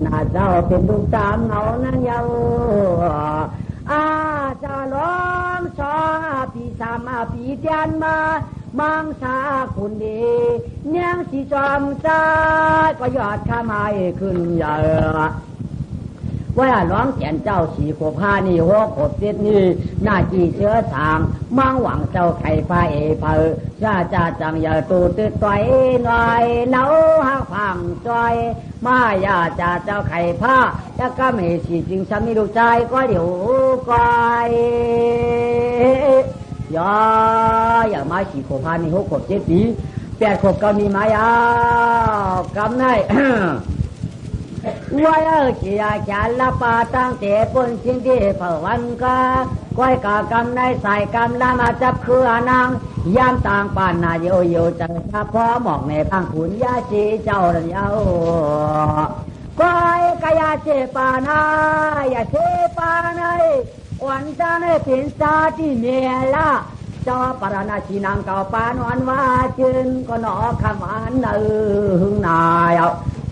นาเจ้าเป็นลูกตามเงานั้นยาวอาจะล้อมชอปีสามปีเตียนมามังสาคุณดีเนียงสีจอมใจก็ยอดข้าไม้ขึ้นใหญ่ว่าร้องแก่นเจ้าสีขบผ้านี่หัวขบเจ็ดนี่หน้าจีเชื้อสางมังหวังเจ้าไข่พาเอเพอชาจาจังอย่าตูตืดต่อยหน่อยเนาหักพังจอยมาอย่าจ่าเจ้าไข่ผ้าจะก็ไม่สีจริงฉันมีลูกใจก็เดี๋ยวก่อยอย่ามาสีขบผ้านี่หัวขบเจ็ดปีแปดขบก็มีมายาวกำไนว่าเกี่ยแขนละปาตั้งเตะปนสิ่งที่เผ่าวันกาก้อยกากำในใส่กำละมาจับคือนางยามต่างปานนาโยโย่จังถ้าพอหมอกในพังขุนยาชีเจ้าเดียวก้อยกายาเชปานายาเชปานายวันจันทร์เป็นสาที่เมียละเจ้าปราณาชีนางเก่าปานวันว่าจึงก็นอขมันเนืองนาย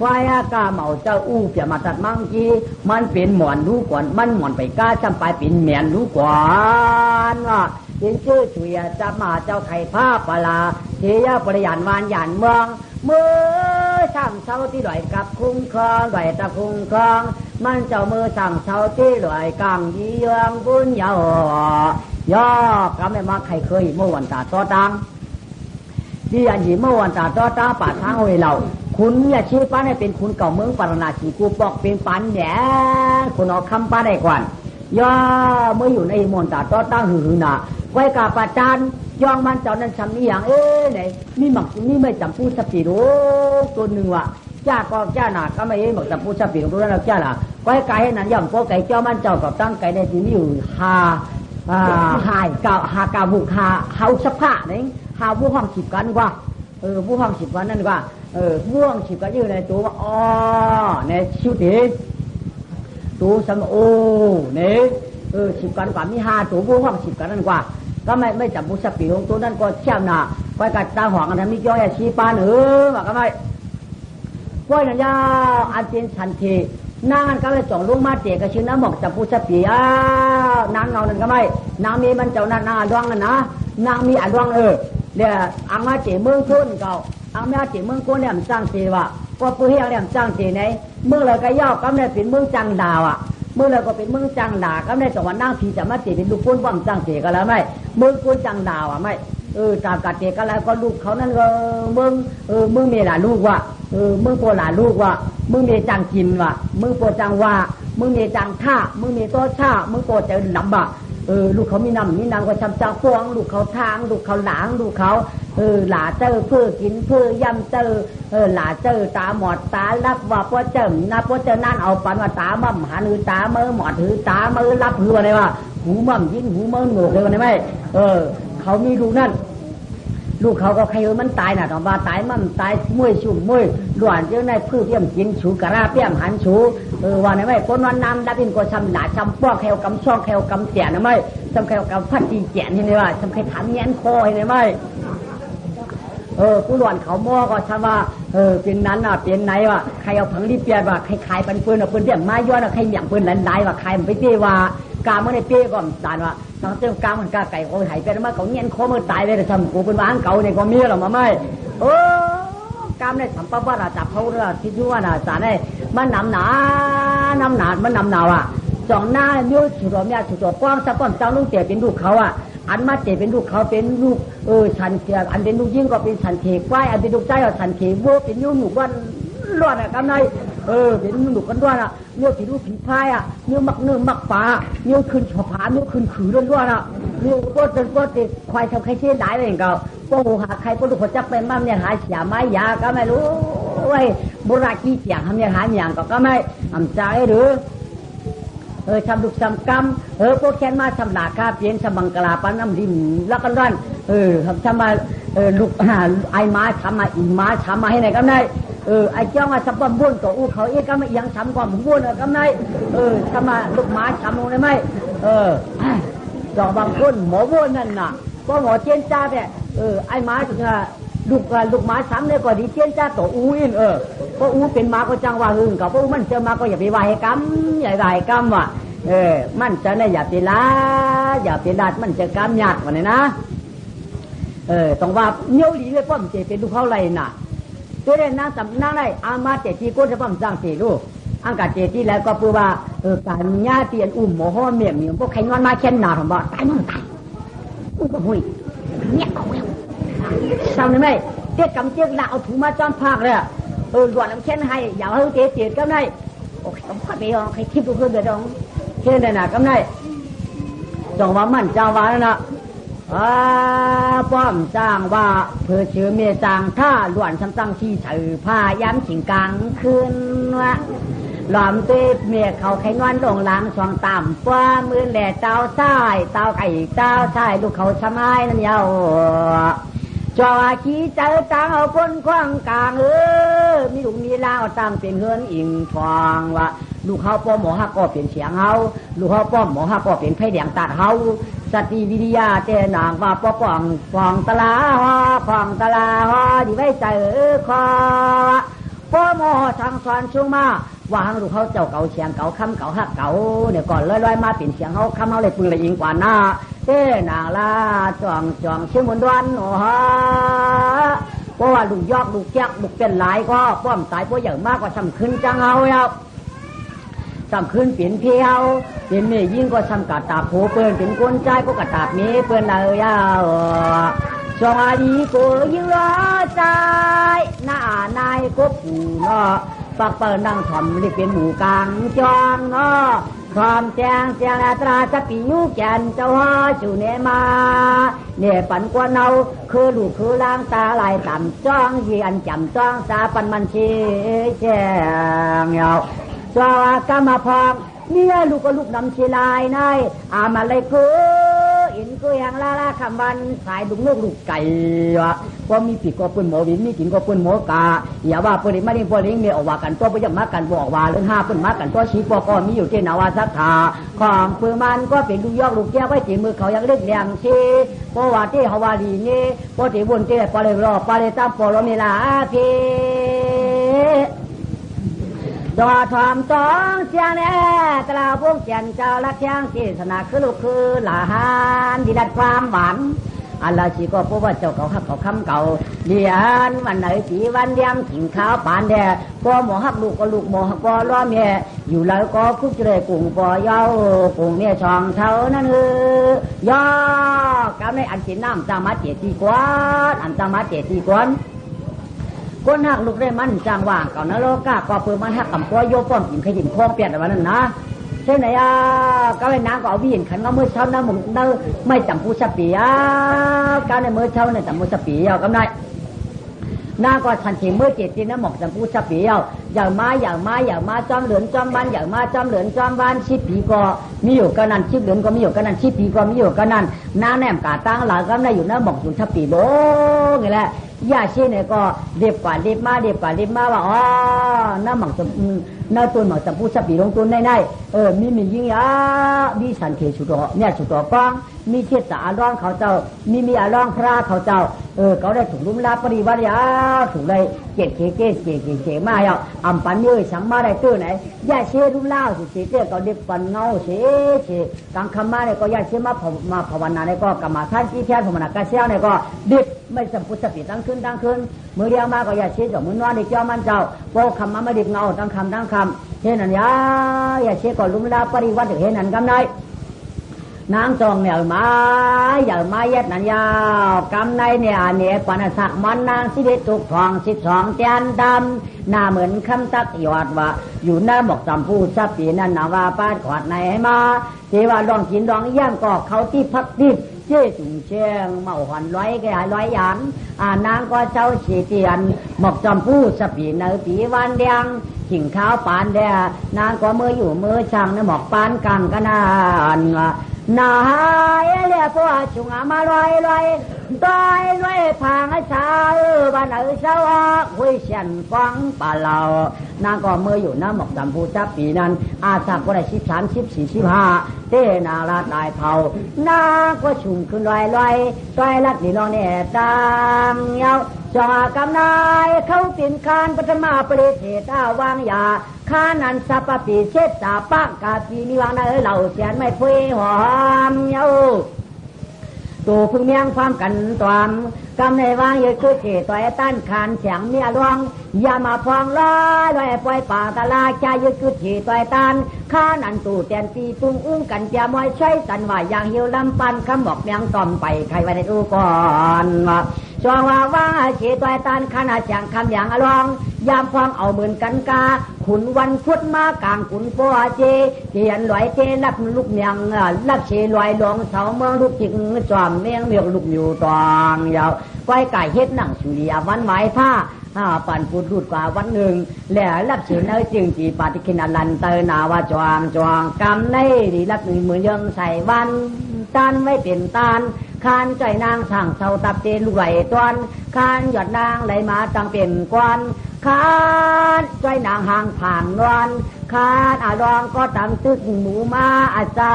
ควายกาเมาเจ้าอู้เปียมาตัดมังกีมันเป็นหมอนรู้ก่อนมันหมอนไปก้าจำไปเป็นเมียนรู้ก่อนว่าเป็นชื่อถุยจะมาเจ้าไข่ผ้าปลาเทียปริยานวานหยานเมืองเมื่อช่างเช้าที่ลอยกับคุ้มครองลอยตะคุ้มครองมันเจ้ามือช่างเช้าที่ลอยกลางยี่ยงบุญยาวก็ไม่มาใครเคยเมื่อวันตาต่อตังที่อันนี้เมื่อวันตาต่อตาป่าทางเอาไว้เราคุณอย่าชี้ป้าให้เป็นคุณเก่าเมืองปารณาชีกูบอกเป็นปันแหน่คุณเอาคำป้าได้ก่อนย่อเมื่ออยู่ในมณฑลต่อตั้งหือหนาไว้กับประจานย่องมันเจ้านั้นทำนี่อย่างไหนนี่หมักนี่ไม่จำพูดสปีโรตัวหนึ่งว่ะจ้าก็จ้าหนาก็ไม่หมักจำพูดสปีโรตัวนั้นจ้าหนาไว้ไก่ให้นั้นย่อมพวกไก่เจ้ามันเจ้ากับตั้งไก่ในที่นี้อยู่หายเก่าหากาบุกหาเฮาสภาเนี่ยหาผู้ห้องสิบกันกว่าผู้ห้องสิบกันนั่นกว่าม่วงฉิบก็ยืนในตัวว่าอ๋อในชิวตีตัวสมโอเนี่ยฉิบกันกว่ามี5ตัวผู้ห้องฉิบกันนั่นกว่าก็ไม่จับบุษปีของตัวนั้นก็เชี่ยวหนาไปกัดตาหวงกันทำมิจ้อยชีปานว่าก็ไม่ก้อยนั่นยาอันเป็นฉันทีนางก็เลยจ่องลุงมาเตะกระชื้นน้ำหมอกจับบุษปีนางเงานั่นก็ไม่นางมีมันเจ้าหน้าดวงนั่นนะนางมีอันดวงเนี่ยอังมาเตะเมืองทุ่นเก่าอังแม่จีเมืองกูเนี่ยมันจ้างเจวะก็ผู้เฮียเนี่ยมันจ้างเจไหนเมืองเลยก็ย่อก็ไม่ได้เป็นเมืองจังดาวอ่ะเมืองเลยก็เป็นเมืองจังดาก็ไม่ได้จังหวัดนางพีจะมาเจเป็นลูกปุ้นว่างจ้างเจก็แล้วไม่เมืองกูจังดาวอ่ะไม่ตามกัดเจก็แล้วก็ลูกเขานั่นเมืองมีหลานลูกว่ะเมืองโปหลานลูกว่ะเมืองมีจังกินว่ะเมืองโปจังว่าเมืองมีจังท่าเมืองมีโต๊ะช่าเมืองโปจะลำบากลูกเขามีน้ำมีนางก็จำจางพวงลูกเขาทางลูกเขาหลางลูกเขาหลาเจอเพื่อกินเพื่อย่ำเจอหลาเจอตาหมอดตาลับว่าพอเจิมนะพอเจอนั่นเอาปันว่าตามั่มหันตาเมื่อหมอดถือตาเมื่อรับหืออะไรวะหูมั่มยิ้นหูเมื่อหนวกเลยวันนี้ไหมเขามีลูกนั่นลูกเขาก็ใครมันตายน่ะตอนว่าตายมั่มตายมวยชุ่มมวยด่วนเจ้าในพื้นเปี่ยมกินชูกระราเปี่ยมหันชูวันนี้ไหมคนวันน้ำดับอินก็ชำหลาชำป้อแควกำช่องแควกำเสียนะไหมชำแควกำพัดจีเจียนเห็นไหมว่าชำใครถามเงี้ยคอเห็นไหมผู้หลวนเขาหม้อก็ชำว่าเป็นนั้นน่ะเป็นไหนวะใครเอาผังรีเปียว่าใครขายเป็นปืนเอาปืนเดี่ยมไม้ย้อนใครเหมี่ยงปืนหลันได้ว่าใครมันไปเตี้ยว่ากาเมื่อในเปี้ยก็สานว่าตอนเต้นกามันกาไก่เขาหายไปแล้วมาเขาเงี้ยคอมันตายเลยแต่ทำกูเป็นว่างเก่าเนี่ยก็มีหรอมาไม่กามในสัมปว่าจับเขาเรื่องที่ชื่อว่าสารเนี่ยมันนำหนามันนำหนาว่ะจ่องหน้าเนื้อฉุดตัวเมียฉุดตัวกว้างสักก้อนเจ้าลูกเตี๋ยเป็นลูกเขาอ่ะอันมาเตี๋ยเป็นลูกเขาเป็นลูกฉันเตี๋ยอันเป็นลูกยิ่งก็เป็นฉันเขกไว้อันเป็นลูกใจก็ฉันเขกวัวเป็นยุ่งหนุกวันรอดอ่ะกำไรเป็นหนุกกันด้วยอ่ะเนื้อผีลูกผีพายอ่ะเนื้อมักป่าเนื้อขึ้นฉผาเนื้อขึ้นขือด้วยอ่ะเนื้อก็ติดควายทำใครเชี่ยได้เลยเก่าก็หูหาใครก็ลูกเขาจับไปมั่มเนี่ยหาเสียไม้ยาก็ไม่รู้ไอ้โบราณกี้เสียงทำเนี่ยหาอย่างก็ไม่ทำใจหรือทำลูกทำกรรมพวกแค้นมาทำหนาคาเปลี่ยนทำบังกลาปันน้ำดินแล้วกันด้านทำมาลูกไอม้าทำมาอีม้าทำมาให้ไหนก็ได้ไอเจ้ามาสับปะบุญตัวอู้เขาเอ๊ะก็ไม่ยังทำความบุญก็ได้ทำมาลูกม้าทำลงได้ไหมดอกบางคนหมอบุญนั่นน่ะก็หมอเจนจ้าเนี่ยไอม้าจะลู ลูกหมาซ้ำเลยก็ดีเจียนจ้าตัวอูอินเพราะอูเป็นหมาก็จังว่าหึงกับเพราะมันเจอมาก็อย่าไปไหวกรรมอย่าไหวกรรมว่ะมันจะเนี่ยอย่าไปลาอย่าไปลาดมันจะกรรมยากกว่านี้นะต้องว่าเนี้ยหลีเลยป้อมเจเป็นลูกเขาไรน่ะตัวเด่นนั่งสำนั่งได้อามาเจตีก้นจะป้อมสร้างสี่ลูกอังกาเจตีแล้วก็พูดว่าการญาเตียนอุ่มหมอห้อเมียมีพวกใครนอนมาเช่นหนาผมบอกตายมึงตายอุ้ยก็หุยเนี่ยเอาแล้วทำได้ไหมเจ๊กำเจ๊กละเอาถุงมาจ้อมภาคเลยหลวดน้ำเช่นให้อย่าให้เจ๊เจียดก็ได้โอ้ยต้องพัดไปอ่ะใครทิพย์ดูเพื่อนเดือดร้อนเช่นนั้นนะก็ได้จงว่ามันเจ้าว่าแล้วนะป้อมจ้างว่าเพื่อเชื่อเมียจางถ้าหลวนซ้ำตั้งที่ถือผ้าย้ำฉิงกลางคืนวะหลอมเตะเมียเขาไขนอนลงหลังช่องต่ำป้ามือแหล่เต้าซ้ายเต้าไก่เต้าซ้ายลูกเขาชะไม้นั่นยาวจอขี้เจอตังเอาคนคว้างกลางมีลูกมีลาวตั้งเป็นเฮือนอิงทองวะลูกเขาป้อมหมอฮักก็เปลี่ยนเสียงเฮาลูกเขาป้อมหมอฮักก็เปลี่ยนไผ่แดงตัดเฮาสติวิทยาเจนางว่าป้อป่องฟองตลาฟองตลาดีไว้ใจคอป้อหมอทางสอนช่วงมาวางลูกเขาเจ้าเก่าเสียงเก่าคำเก่าฮักเก่าเนี่ยก่อนลอยๆมาเปลี่ยนเสียงเขาคำเขาเลยปืนเลยยิงกว่าหน้าเจ้นางลาจ่องเชื่อมนดวนโอ้ฮะเพราะว่าลูกยอกลูกแจ๊กลูกเป็นหลายก็ป้อมตายเพราะอย่างมากกว่าสำคัญจังเอาแล้วสำคัญเปลี่ยนเพียวเปลี่ยนเมย์ยิ่งก็สำกัดตาโผเปิ้นเป็นคนใจก็กระตาบเมย์เปิ้นเลยยาวสวัสดีกูยิ่งรอใจหน้านายก็ผู้เนาะปักเปิ้นนั่งถ่อมเรียกเป็นหมู่กลางจองเนาะความแจ้งเสียงตราจะปียุแกนเจ้าฮอจูเนมาเนี่ยปันกว่าเนาคือลูกคือล้างตาลายต่ำจ้องยีอันจำจ้องสาปันมันชี้แจ้งเงาจอกรรมพองเนี่ยลูกก็ลูกนำชีลายนายอามาเลยคืออินก็ยังลาคำวันสายดุงลูกไก่วะพอมีปีกก็ปืนหมอวินมีกินก็ปืนหมอกาอย่าว่าปืนไม่ได้ปืนเมียออกว่ากันตัวไปยังมากันบอกว่าเรื่องห้าปืนมากันตัวชีปอก็มีอยู่ที่นาวาสัทธาของปืนมันก็เป็นลูกยอกลูกแก้วไว้จีมือเขายังเล็กแรงชีเพราะว่าที่ฮาวารีนี่เพราะที่วนที่ปาเลรอปาเลตัมปอลเมลาพีดอทอมตองเสียงแน่ตราพวกเจียนเจ้าลักเชียงที่สนาคือลูกคือหลานดีดัดความหวานอันละชีก็พบว่าเจ้าเขาฮักเขาคำเก่าเดียนวันไหนสีวันเดียมถิ่งข้าวปานแดดพอหมอฮักลูกก็ลูกหมอฮักก็ล้อเมียอยู่แล้วก็คุกเจริญกุ้งปอยาวกุ้งเนี่ยช่องเท่านั้นย่อกำในอันจีนน้ำจามาเจตีกวนอันจามาเจตีกวนคนหักลูกได้มันจางว่างเก่านะโลกาก็เปิดมันหักกับตัวโยป้อมหินขยิมคล้องเปลี่ยนอะไรนั่นนะเช่นไหนก็ไปน้ำก็เอาวิ่งขันก็เมื่อเช้านะมึงเนอไม่จำผู้สปีการในเมื่อเช้าเนี่ยจำผู้สปีกำไรน้าก็ทันทีเมื่อเจ็ดจีนะหมอกจำผู้สปีอย่างมาจอมเหลือนจอมบ้านอย่างมาจอมเหลือนจอมบ้านชิดผีก็มีอยู่กันนั่นชิดเหลือนก็มีอยู่กันนั่นชิดผีก็มีอยู่กันนั่นน้าแนมกาตั้งหลังก็ได้อยู่นะหมอกสุนทปีโลไงแหละย่าเช่นเนี่ยก็เด็บกว่าเด็บมาว่าอ๋อน้าหมักจะน้าตัวหมักจะพูดสปีลงตัวได้มียิ่งยามีสันเทชุดเนี่ยชุดฟังมีเทศอาร้องเขาเจ้ามีอาร้องพระเขาเจ้าเขาได้ถูกลุ่มลาปริวัติถูกได้เกตมาอ่ะอัมปันเยอะสังมาได้ตัวไหนย่าเชื่อลุ่มลาสิเจ้าก็เด็บปันเงาเชื่อกลางคำมาเนี่ยก็ย่าเชื่อมาภาวนาเนี่ยก็กรรมฐานที่แท้ภาวนากระเซียวเนี่ยก็เด็บไม่สัมพุทธปีตั้งคืนมือเดียวมาก็อย่าเชื่อจมือนอนในเจ้ามันเจ้าโปคำมาไม่ดิบเงาตั้งคำเห็นอันอย่าเชื่อก่อนลุ่มลาปริวัติเห็นอันกำไรนางจองเนี่ยมาอย่ามาเย็ดนันยาวกำในเนี่ยปานสักมันนางสิเดตุกทอง12เตียนดำหน้าเหมือนคำตักหยอดว่าอยู่หน้าบอกจำพูดสับปีนั่นนาว่าป้าขวดไหนมาเทว่าดองกินดองย่างกอกเขาที่พักดิบเจ้จุงเชียงเมาหันร้อยแก่ร้อยหยานนางก็เจ้าสีเตียนบอกจำพูดสับปีเนื้อปีวันเดียงขิงข้าวปานแดนางก็มืออยู่มือช่างเนี่ยบอกปานกังกันนานนาเอเลียพวกจุงมาลอยพางชาบ้านเช้าคุยเชียนฟังป่าเรานางก็มืออยู่น้ำหมอกจำพูจับปีนั้นอาสักก็ได้13 14 15เต้นาลาตายเผานางก็ชุ่มขึ้นลอยลัดนี่ลองเนี่ยตามเงา จอกำนายเขาปิ่นการปัตมาปริเทตาวางยาข้านันสัปปิเชษสาปะกาปีนิวังได้เหล่าเสียนไม่พุยหอมเย้าตูพึ่งเมียงความกันตวมกำในวางยืดคือเจต่อยต้านขานเสียงเมียรวงอย่ามาพองล้อลอยปล่อยป่าตะลาใจยืดคือเจต่อยต้านข้านันตู่แตนตีตุงอุ้งกันเจียมวยใช้สันว่าอย่างเหี่ยวลำปันคำบอกเมียงตอมไปใครไว้ในอูก่อนจวงว่าเจต่อยต้านขนาดเสียงคำอย่างอลองยามพองเอาเหมือนกันกาขุนวันพุธมากลางขุนปัวเจเจียนลอยเจรับลูกเมียงรับเชลอยหลงเสาเมืองลูกจิงจอมเมียงเมียงลูกอยู่ตองยาวก้อยไก่เฮ็ดหนังสุริยาวันหมายผ้าปั่นพูดรูดกว่าวันหนึ่งแล้วรับเชิญเอ้จึงจีปาติคินาลันเตอร์นาว่าจวงกำในดีรักหนึ่งมือยังใส่วันตันไว้เป็นตานคานใจนางสั่งเสาตับเจนลูกไหลตอนคานหยดนางไหลมาตั้งเป็นกวนคานใจนางห่างผ่านนวลคานอารองก็ตามตึกหมูมาอาจา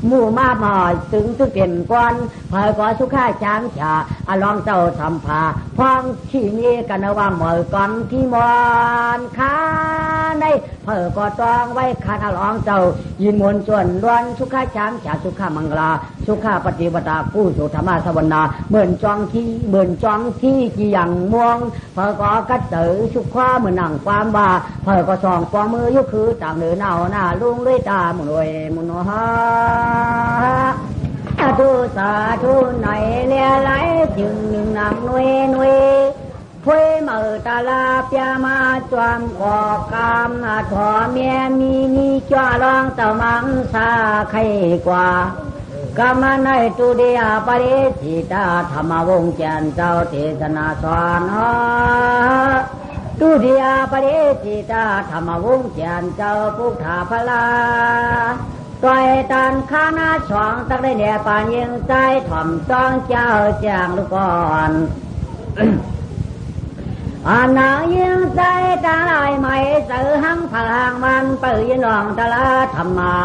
หมูมาหมอยตึงตึกเป็นกวนเผยก็สุขาช้างฉาอารองเจ้าสัมภาพองขี้นี้กันว่าหมอยก่อนที่มอนคานในเผยก็ต้องไว้คานอารองเจ้ายินมวลชวนล้วนสุขาช้างฉาสุขามังลาสุขาปฏิปตาผู้สุธรรมสวนาเหมือนจองที่กี่อย่างม่วงเผยก็กัดเต๋อสุขว่าเหมือนหนังความว่าเผยก็ส่องฟองมือยุคือต่างเนื้อเน่าหน้าลุงด้วยตาหมุนเวมุนฮาสาธุไหนเลี้ยไหลจึงหนึ่งนางนุยพุยมือตาลาเปียมาจวมกอกามถอเมียมีนี่จ้าลองเต่ามังสาไข่กว่ากามในตุเดียปริสิตาธรรมวงศ์แจนเจ้าเทศนาสอนตุเดียปริสิตาธรรมวงศ์แจนเจ้าพุทธาภลาต่อยตันข้านาช่องตักได้เนี่ยปานยิงใจถ่อมต้องเจ้าจางลูกก่อนนางยิงใจตาลายไม่เสือหังพลังมันเปื่อยนองตะลาธรรมา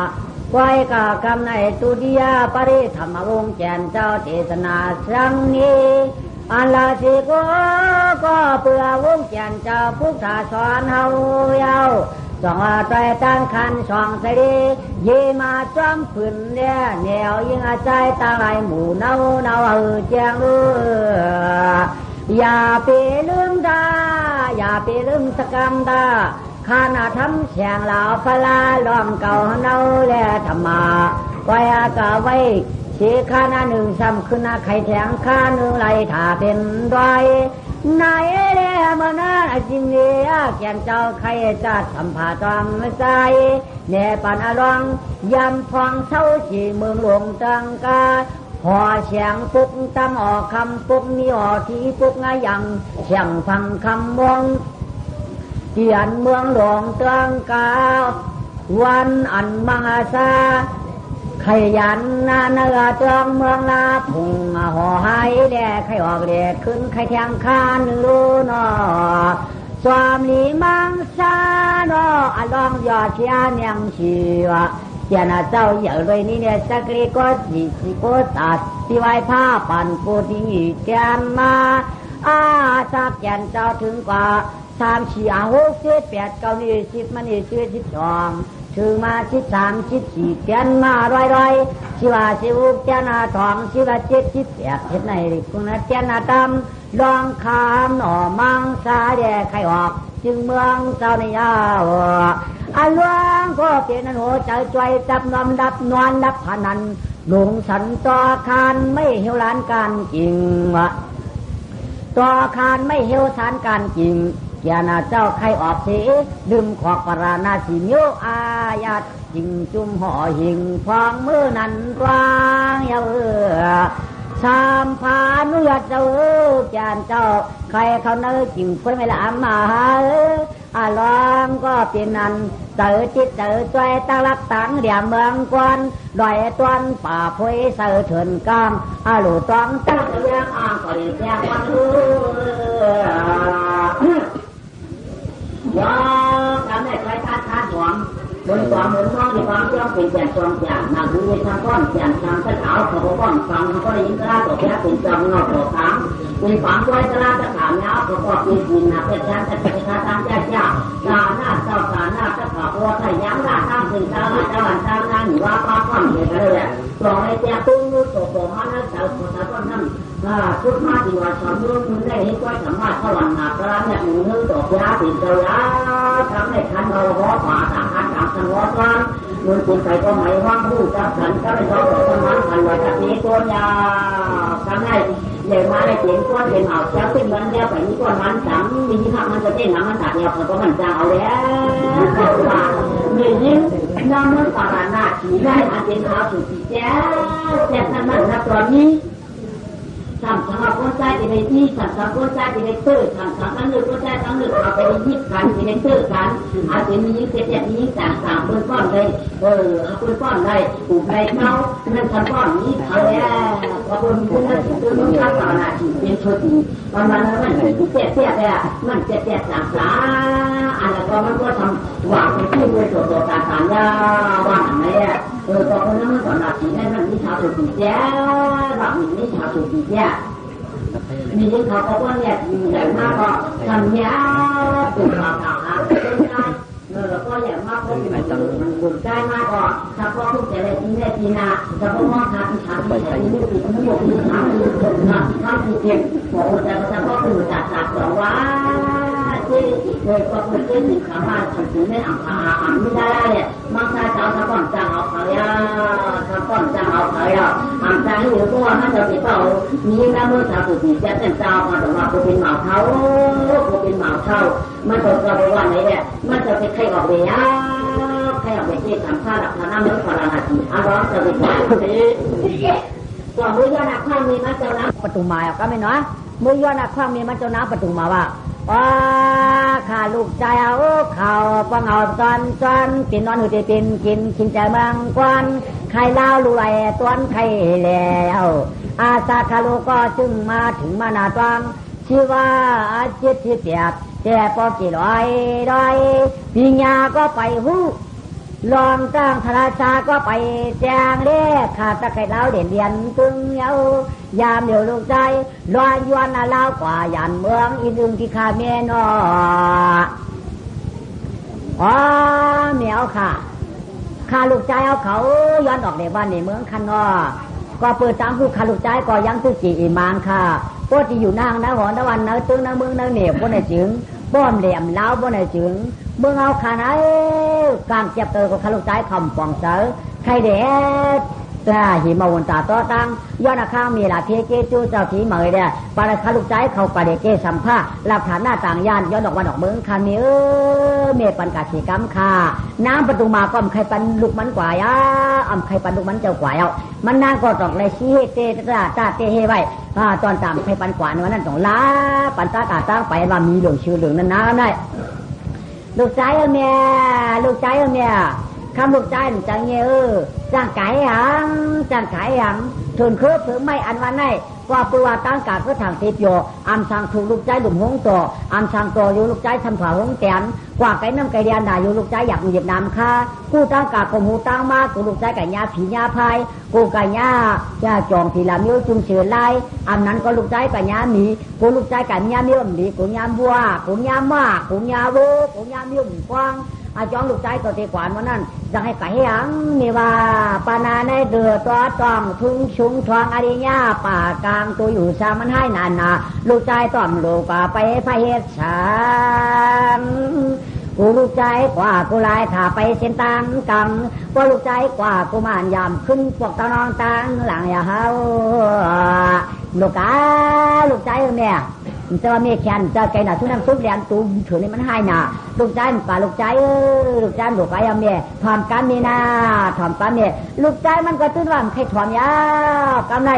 ไว้กะคำในตุเดียปริธรรมวงศ์แจนเจ้าเทศนาครั้งนี้อันลาสิก็เปื่อวงแจนเจ้าพุทธาสอนเฮาเยาสองใจตั้งคันสองใส่ดีเยมาจอมฝืนเนี่ยแนวยิงอาใจตาไหลหมู่เนาแจงอย่าไปลืมตาอย่าไปลืมสกรรมตาข้านาทำเสียงเหล่าพลาล้อมเก่าเนาแลธรรมาไว้อากาไว้เสียข้านาหนึ่งซ้ำขึ้นนาไข่แทงข้าหนึ่งไหลถ้าเป็นไรนายเรียมานาจริงเนียแก่นเจ้าใครจะสัมผัสต้องใจแน่ปันอรองยำพองเท่าสีเมืองหลวงตังกาพอเสียงปุ๊กตำออกคำปุ๊กนี่ออกที่ปุ๊กงายังเสียงฟังคำมองเกียนเมืองหลวงตังกาวันอันมังสาขยันนาเนื้อจองเมืองลาพุงห่อหายแดดไข่ออกแดดขึ้นไข่แทงคานลูนอสวามลีมังสานออลองยอดเชียนยังชีวะเจ้าเจ้าอย่าเลยนี่เนี่ยสักรีก็จีสิโกตัดที่ไว้ผ้าปั่นปูที่แกนมาสักแกนเจ้าถึงกว่า3 4 5 6 7 8 9 10มันนี่12ถึงมา13 14เตียนมาร้อยชิว่าสิวุกเตียนาทองชิว่า7 8เฮ็ดไหนกุณเตียนาตำลองคามหน่อมังสาแดไข่ออกจึงเมืองเจ้าในยาวอันหลวงก็เป็นอันโหใจจ่อยจับนอมดับนอนดับพนันหลงสันต่อคานไม่เหี่ยวล้านการจริงต่อคานไม่เหี่ยวสานการจริงแกนาเจ้าใครออกสีดื่มขอกปราณาสิโยอาญาจิงจุ่มห่อหิงพองมือนันกวางเยาสามพานุยเจ้าแกนเจ้าใครเขาเนื้อจิงคนไม่ละมาลองก็เป็นนันเต๋อจิตเต๋อใจตั้งรักตังเดียมเมืองกวนลอยตวนป่าพวยเสือเถินกามหลุดตองตั้งเรียงอ่างก็ดีแจ้งวันว้าวทำได้ใช้ท่าสวมบนความเหมือนมองที่ความเชื่อเป็นแก่ความอยากนักดูทางก้อนแก่ทางเส้นขาวเขาก้อนฟังเขาก็ได้ยินกระลาตัวแค่เป็นจำเงาตัวขางเป็นฝังไว้กระลาจะถามเงา ประกอบด้วยดินนะเป็นการจัดการตามแยกยากตาหน้าเจ้าตาหน้าเจ้าขาวัวไทยยั้งหน้าตั้งถึงตาหน้าเจ้าหน้าเจ้าหน้าหนูว่าป้าข้ามเหตุอะไรอ่ะปล่อยแต่ตุ้งนู้นโตมาหน้าเจ้าคนนั้นก็นั่งชุดมาที่ว่าสอนนู้นมึงได้ให้ก้อยสามารถสวรรค์หนักกระเนี่ยมึงนู้นโตยาติดเจ้ายาทำให้ทันเราหัวขวาต่างกันต่างสังวรกันมึงคุณไปก็ไม่ว่างผู้จับฉันก็ไม่ต้องสมานกันว่าจะมีตัวยาทำให้ใหญ่มาได้เสียงก้อนเป็นเอาเช้าขึ้นมันแล้วไปนี้ก้อนมันจังมีที่พักมันจะเต้นหนังมันตัดเนี่ยเพราะมันจะเอาแล้วว่าเนี่ยยิ่งน้ำมันปารานาขี่ได้อาจเป็นข้าวสุดที่แจ๊แต่ท่านมันนะตอนนี้ทำสำหรับคนใจจะได้ที่ทำสำหรับคนใจจะได้เติร์ทำสำหรับคนใจทั้งหนึ่งเอาไปยิบกันจะได้เติร์กันอาจจะมียิ่งเจ็บมียิ่งต่างๆคนป้อนเลยเอาคนป้อนเลยปลูกในเขานั่นทำป้อนนี้เขาแล้วพอคนคนนั้นคนนั้นทำต่างหน้าที่เป็นชุดประมาณนั้นมันเจ็บเลยมันเจ็บต่างๆอะไรก็มันก็ทำหวังไปที่ด้วยตัวต่างๆยาว่างไหนพอคนนั้นมันก่อนหน้าที่นั่นนี่ชาวสุดแย่หลังนี้ชาวสุดแย่มีที่เขาบอกว่าเนี่ยใหญ่มากก็ทำยาปลูกต่างๆต้นไม้แล้วก็ใหญ่มากก็มันปลูกได้มากก็ถ้าพ่อทุกแต่ละทีเนี่ยทีนาถ้าพ่อมองหาที่ทำที่ไหนที่ติดทั้งหมดที่ทำที่ทำที่เก็บบอกแต่ถ้าพ่อคือจัดสองว่าที่เลยก็เป็นเรื่องที่สามารถทำถึงได้อ่านไม่ได้เนี่ยมังสาเจ้าถ้าก่อนจะเอาเขาถ้าก่อนจะเอาเขาอ่านใจให้รู้ตัวถ้าจะติดต่อมีน้ำมือสาวผู้ที่จะเป็นเจ้ามาแต่ว่าผู้เป็นหมาเท้าผู้เป็นหมาเท้ามันจะกระบวนไหนเนี่ยมันจะเป็นใครออกเบียใครออกเบียที่ทำท่าหลักฐานน้ำมือพลานาทีอารมณ์จะเป็นแบบนี้ส่วนมือยอดนักข้างมีมันจะน้ำประตูมาก็ไม่น้อยมือยอดนักข้างมีมันจะน้ำประตูมาว่าข้าลูกใจเอาเขาฟังเอาตอนกินนอนหืดเป็นกินใจบางกวนใครเล่าลุยต้นใครแล้วอาสาคาลูก็จึงมาถึงมานาตวังชื่อว่าอาจิตที่เปียกแต่พอกี่ร้อยปีญาก็ไปหู้ลองตั้งธราชาก็ไปแจงเล่ขาดตะไคร้เล่าเด่นเดียนตึงเยายามเดียวลูกใจลอยยวนเล่ากว่ายันเมืองอีนึงที่ข้าเมียนเหมียวค่ะข้าลูกใจเอาเขาย้อนออกในบ้านในเมืองคันนอก็เปิดตามผู้ข้าลูกใจก็ยังตุจีอิมานค่ะก็ที่อยู่นางนะหอนตะวันนะตึงนะเมืองนะเหนียวก็ในจึงป้อมเหลี่ยมเล้าก็ในจึงเมืองเอาขาไหนกลางเจ็บเตอกับข้าลูกใจคำปองเสอใครเด็ดหิมวันตาต่อตั้งย้อนข้างมีลาเทเกจูเจ้าทีเหมยเนี่ยปาราคาลูกใจเขาปาเดเกสัมภาหลักฐานหน้าต่างยานย้อนออกวันออกเมืองคามีเมปันกาชีกรรมค่ะน้ำประตูมาก็ใครปันลูกมันกว่าใครปันลูกมันเจ้ากว่ามันนางก็ต้องเลยชี้เตตาเตเฮไว้ตอนตามใครปันกว่านั้นต้องล้าปันตาตาตั้งไปว่ามีเหลืองชื่อเหลืองนั้นน้ำได้ลูกใจเมียคำลูกใจจังเงี้ยจังไก่หังชนคืบถึงไม่อันวันไหนว่าปัวตั้งกาก็ทางติดโยสั่งถูกลูกใจหลุมหงตัวสั่งตัวอยู่ลูกใจทำผ่าหงแกนกว่าไก่น้ำไก่เดียนด่าอยู่ลูกใจอยากเหยียบน้ำค่ะกูตั้งกาขมูตั้งมากูลูกใจไก่ยาผียาพายกูไก่ยาจองผีลามิ้วจุงเชือไล่นั้นก็ลูกใจไก่ยาหมีกูลูกใจไก่ยามิ้วหมีกูยาบัวกูยามากูยาโวกูยามิ้วกว้างจองลูกใจตัวตีกวานวันนั้นจะให้ไก่หังมีว่าปานาในเดือตัวต้องทุ่งชุงทองอริยาป่ากลางตัวอยู่สามันให้นานนาลูกใจต้อมลูกไปพระเฮศฉันกูลูกใจกว่ากูลายถ้าไปเส้นตังกังกูลูกใจกว่ากูมานยามขึ้นพวกตานองตังหลังอย่าเฮาลูกใจเนี่ยจะว่าเมียแขนจะไก่หน้าทุนน้ำซุปเรียนตูถือนี่มันให้น่ะลูกใจป่าลูกใจลูกใจลูกไอ้เมียถอมกันนี่นะถอมกันเนี่ยลูกใจมันก็ตื้นว่าใครถอมยากำไร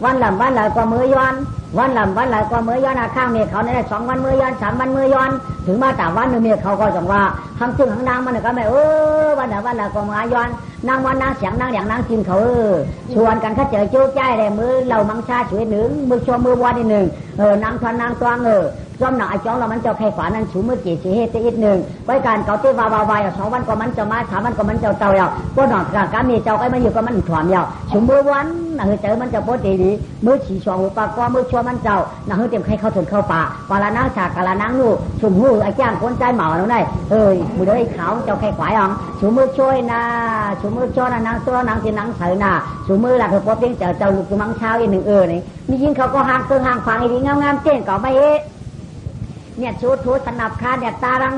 วันหลายก็มือย้อนวันหลายก็มือย้อนข้างเมียเขาเนี่ย2 วันมือย้อน3 วันมือย้อนถึงมาแต่วันนึงเมียเขาก็จังว่าทำซึ่งทางนางมันก็ไม่วันหลายก็มือย้อนนางวันนางเสียงนางอย่างนางกินเขาชวนกันเขาเจอโจ้ใจเลยมือเรามังชาช่วยหนึ่งมือชมมือวันที่1นางทอนนางตวง ซ้อมหนังไอ้จ้องเรามันเจ้าไข่ฝานั้นชูมือกี่ชีเฮตอีกหนึ่งไว้การเกาเตวาวาย2 วันก็มันจะมา3 วันก็มันเจ้าเยาก็หนอกการมีเจ้าไอ้มาอยู่ก็มันถ่วมเยาชูมือวันน่ะเจอมันจะโพดดีมือฉีช่วงอุปกรณ์มือชัวมันเจ้าน่ะเต็มไข่เข้าถึงเข้าป่ากาลานังฉากกาลานังลูกชุมหูไอ้จ้างคนใจเหมาแล้วได้มือเด้อไอ้ขาวเจ้าไข่ขวายอ่องชูมือช่วยนะชูมือช่วยนะนางตัวนางที่นางเสือนะชูมือหลักหัวเพียงเจ้าลูกมังเช้าอีกหนึ่งนี่มียิงเขาก็ห่างห่างฟังอีกงามเจ้งก็ไม่เนี่ยชุดสนับคาเนี่ยตาดัง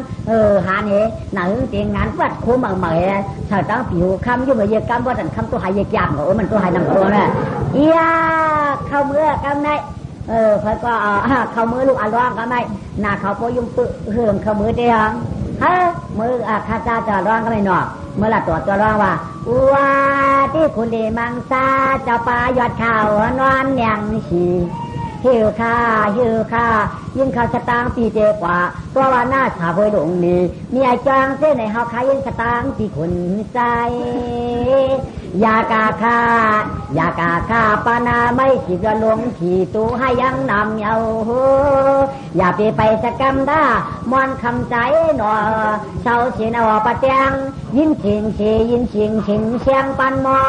หาเนี่ยหนังเตียงงานวัดโคมเหม่ชาวตั้งผิวคำยุ่งมาเยอะกันว่าแต่คำตัวหายเยอะยากเหรอมันตัวหายนำตัวเนี่ยเข้ามือกำไนเพิ่นก็เข้ามือลูกอัลร้องก็ไม่หน้าเขาพอยุ่งปื้เฮืองเข้ามือเดียงมือข้าเจ้าจะร้องก็ไม่หนอกเมื่อละตัวร้องว่าที่คุณดีมังซาเจ้าป่ายอดเขานอนยังชีหิวข้ายิ่งข้าสตางตีเจกว่าเพราะว่าหน้าชาเผยหลงมีไอ้จางเส้นในเฮาขายยิ่งสตางตีคุณใจยากาค่าปานาไม่สิจะลงขี่ตูให้ยังนำเยาอย่าไปสกรรมด้ามอนคำใจหนอเศร้าเสียนปะเตียงยินเสียงเสียงปันมอ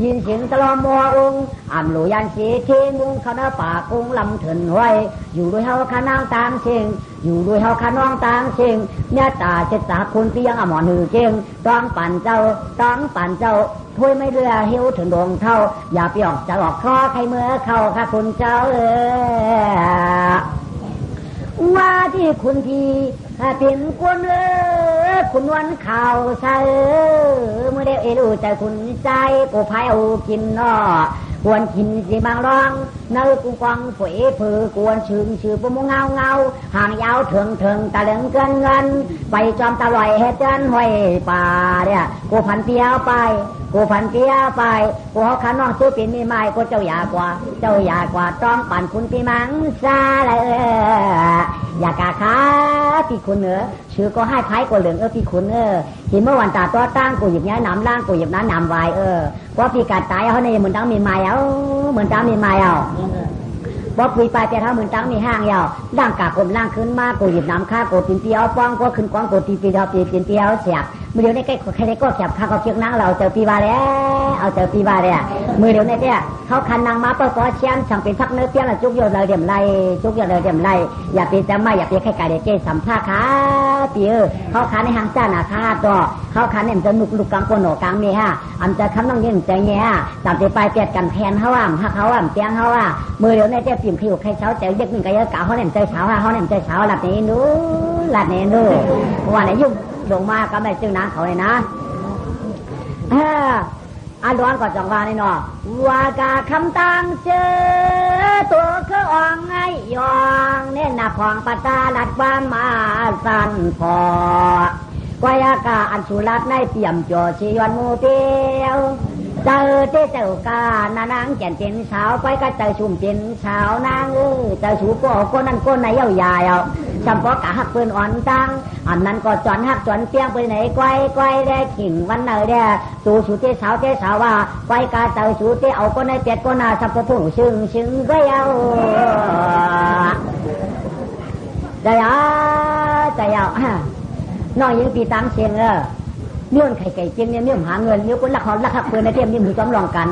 ยินเสียงตะลอมอองอ่ำหลูยันสีที่มุงเขาหน้าป่ากุ้งลำเถินไว้อยู่ด้วยเฮาขานางตามเสียงอยู่ด้วยเฮาขาน้องตามเสียงเนี่ยตาเจ็ดสาคุณเปียงหมอหือเจียงต้องปั่นเจ้าถ้วยไม่เรือเหี้ยวถึงดวงเท่าอย่าไปออกจะหลอกคอใครเมื่อเข้าค่ะคุณเจ้าว่าที่คุณพี่เป็นคนคุณวันข่าวใช่เมื่อได้รู้ใจคุณใจกูพายเอากินนอควรกินสิบางร้องเนื้อกูกองฝอยผือกวนชื่อปุ่มเงาห่างยาวเถิงตะเลิงเกินเงินไปจอมตะลอยเฮ็ดจันห้อยป่าเนี่ยกูพันเปียวไปกูเขาขาน้องซื้อเป็นมีไม้กูเจ้าอยากว่าต้องปั่นคุณปีมังซาเลยอยากาขาพี่คุณชื่อก็ให้ไพ่กูเหลืองพี่คุณที่เมื่อวันตาตัวตั้งกูหยิบเนี้ยน้ำล่างกูหยิบน้ำวายเพราะพี่กัดตายเขาในเหมือนตั้งมีไม้เหมือนตั้งมีไม้บอกคุยไปแต่ถ้าเหมือนตั้งมีห้างด่างกากลมล่างขึ้นมากูหยิบน้ำข้ากูตีนเตียวป้องก็ขึ้นกองกูตีปีเดียวเสียบมือเดียวในใกล้ใครได้ก็เสียบข้าก็เชือกนั่งเราเจอปีบาแล้วเอาเจอปีบาเลยมือเดียวในเนี่ยเขาคันนางมาเปิดปอเชียนสั่งเป็นพักเนื้อเปี้ยนจุกโยนเลยเดี่ยมไรอย่าเป็นจะไม่อย่าเป็นไข่ไก่เด็กเกสัมภาขาปีเขาคันในห้างจ้าหน้าค่าตัวเขาคันเนี่ยจะนุกกลางโกนหนกลางมีอันจะคำต้องยืนใจเงี้ยตามไปเปียดกันแทนเขาเตียงเขามือเดียวในเนี่ยปิ่มขิวใครเช้าใจเด็กนึงก็เยอะกะเขาเนี่ยใจเช้าหลับนี้นู้วันไหนยุ่งลงมาก็ไม่จึงนางเขาเลยนะอันร้อนก็จังว่านี่เนาะว่ากาคำตังเจอตัวเขาอ่องไงยองเน้นหน้าพองปตาลัดว่ามาสันพอกวยากาอันสุรัตในเปี่ยมจ่อชีวันมูเตียวเจอเจ้ากานานางแก่นเป็นสาวไปก็เจอชุ่มเป็นสาวนางเจอชูก็คนนั้นคนไหนใหญ่จำเพาะกะหักปืนอ่อนจังอันนั้นก็จอนหักจอนเปียงไปไหนก้อยได้ขิงวันไหนเด้ตูชูเจ้สาวว่าก้อยกาเจอชูเจ้เอาคนในเปียกคนน่าสับปะพุ่งชึงก็เอาใจเอาน้องยังปีตังเสียงเนื่อนไข่เจียงเนี่ยเนื่อหาเงินเนี่ยคนรักเขารักปืนในเทียมนี่มือจอมลองกัน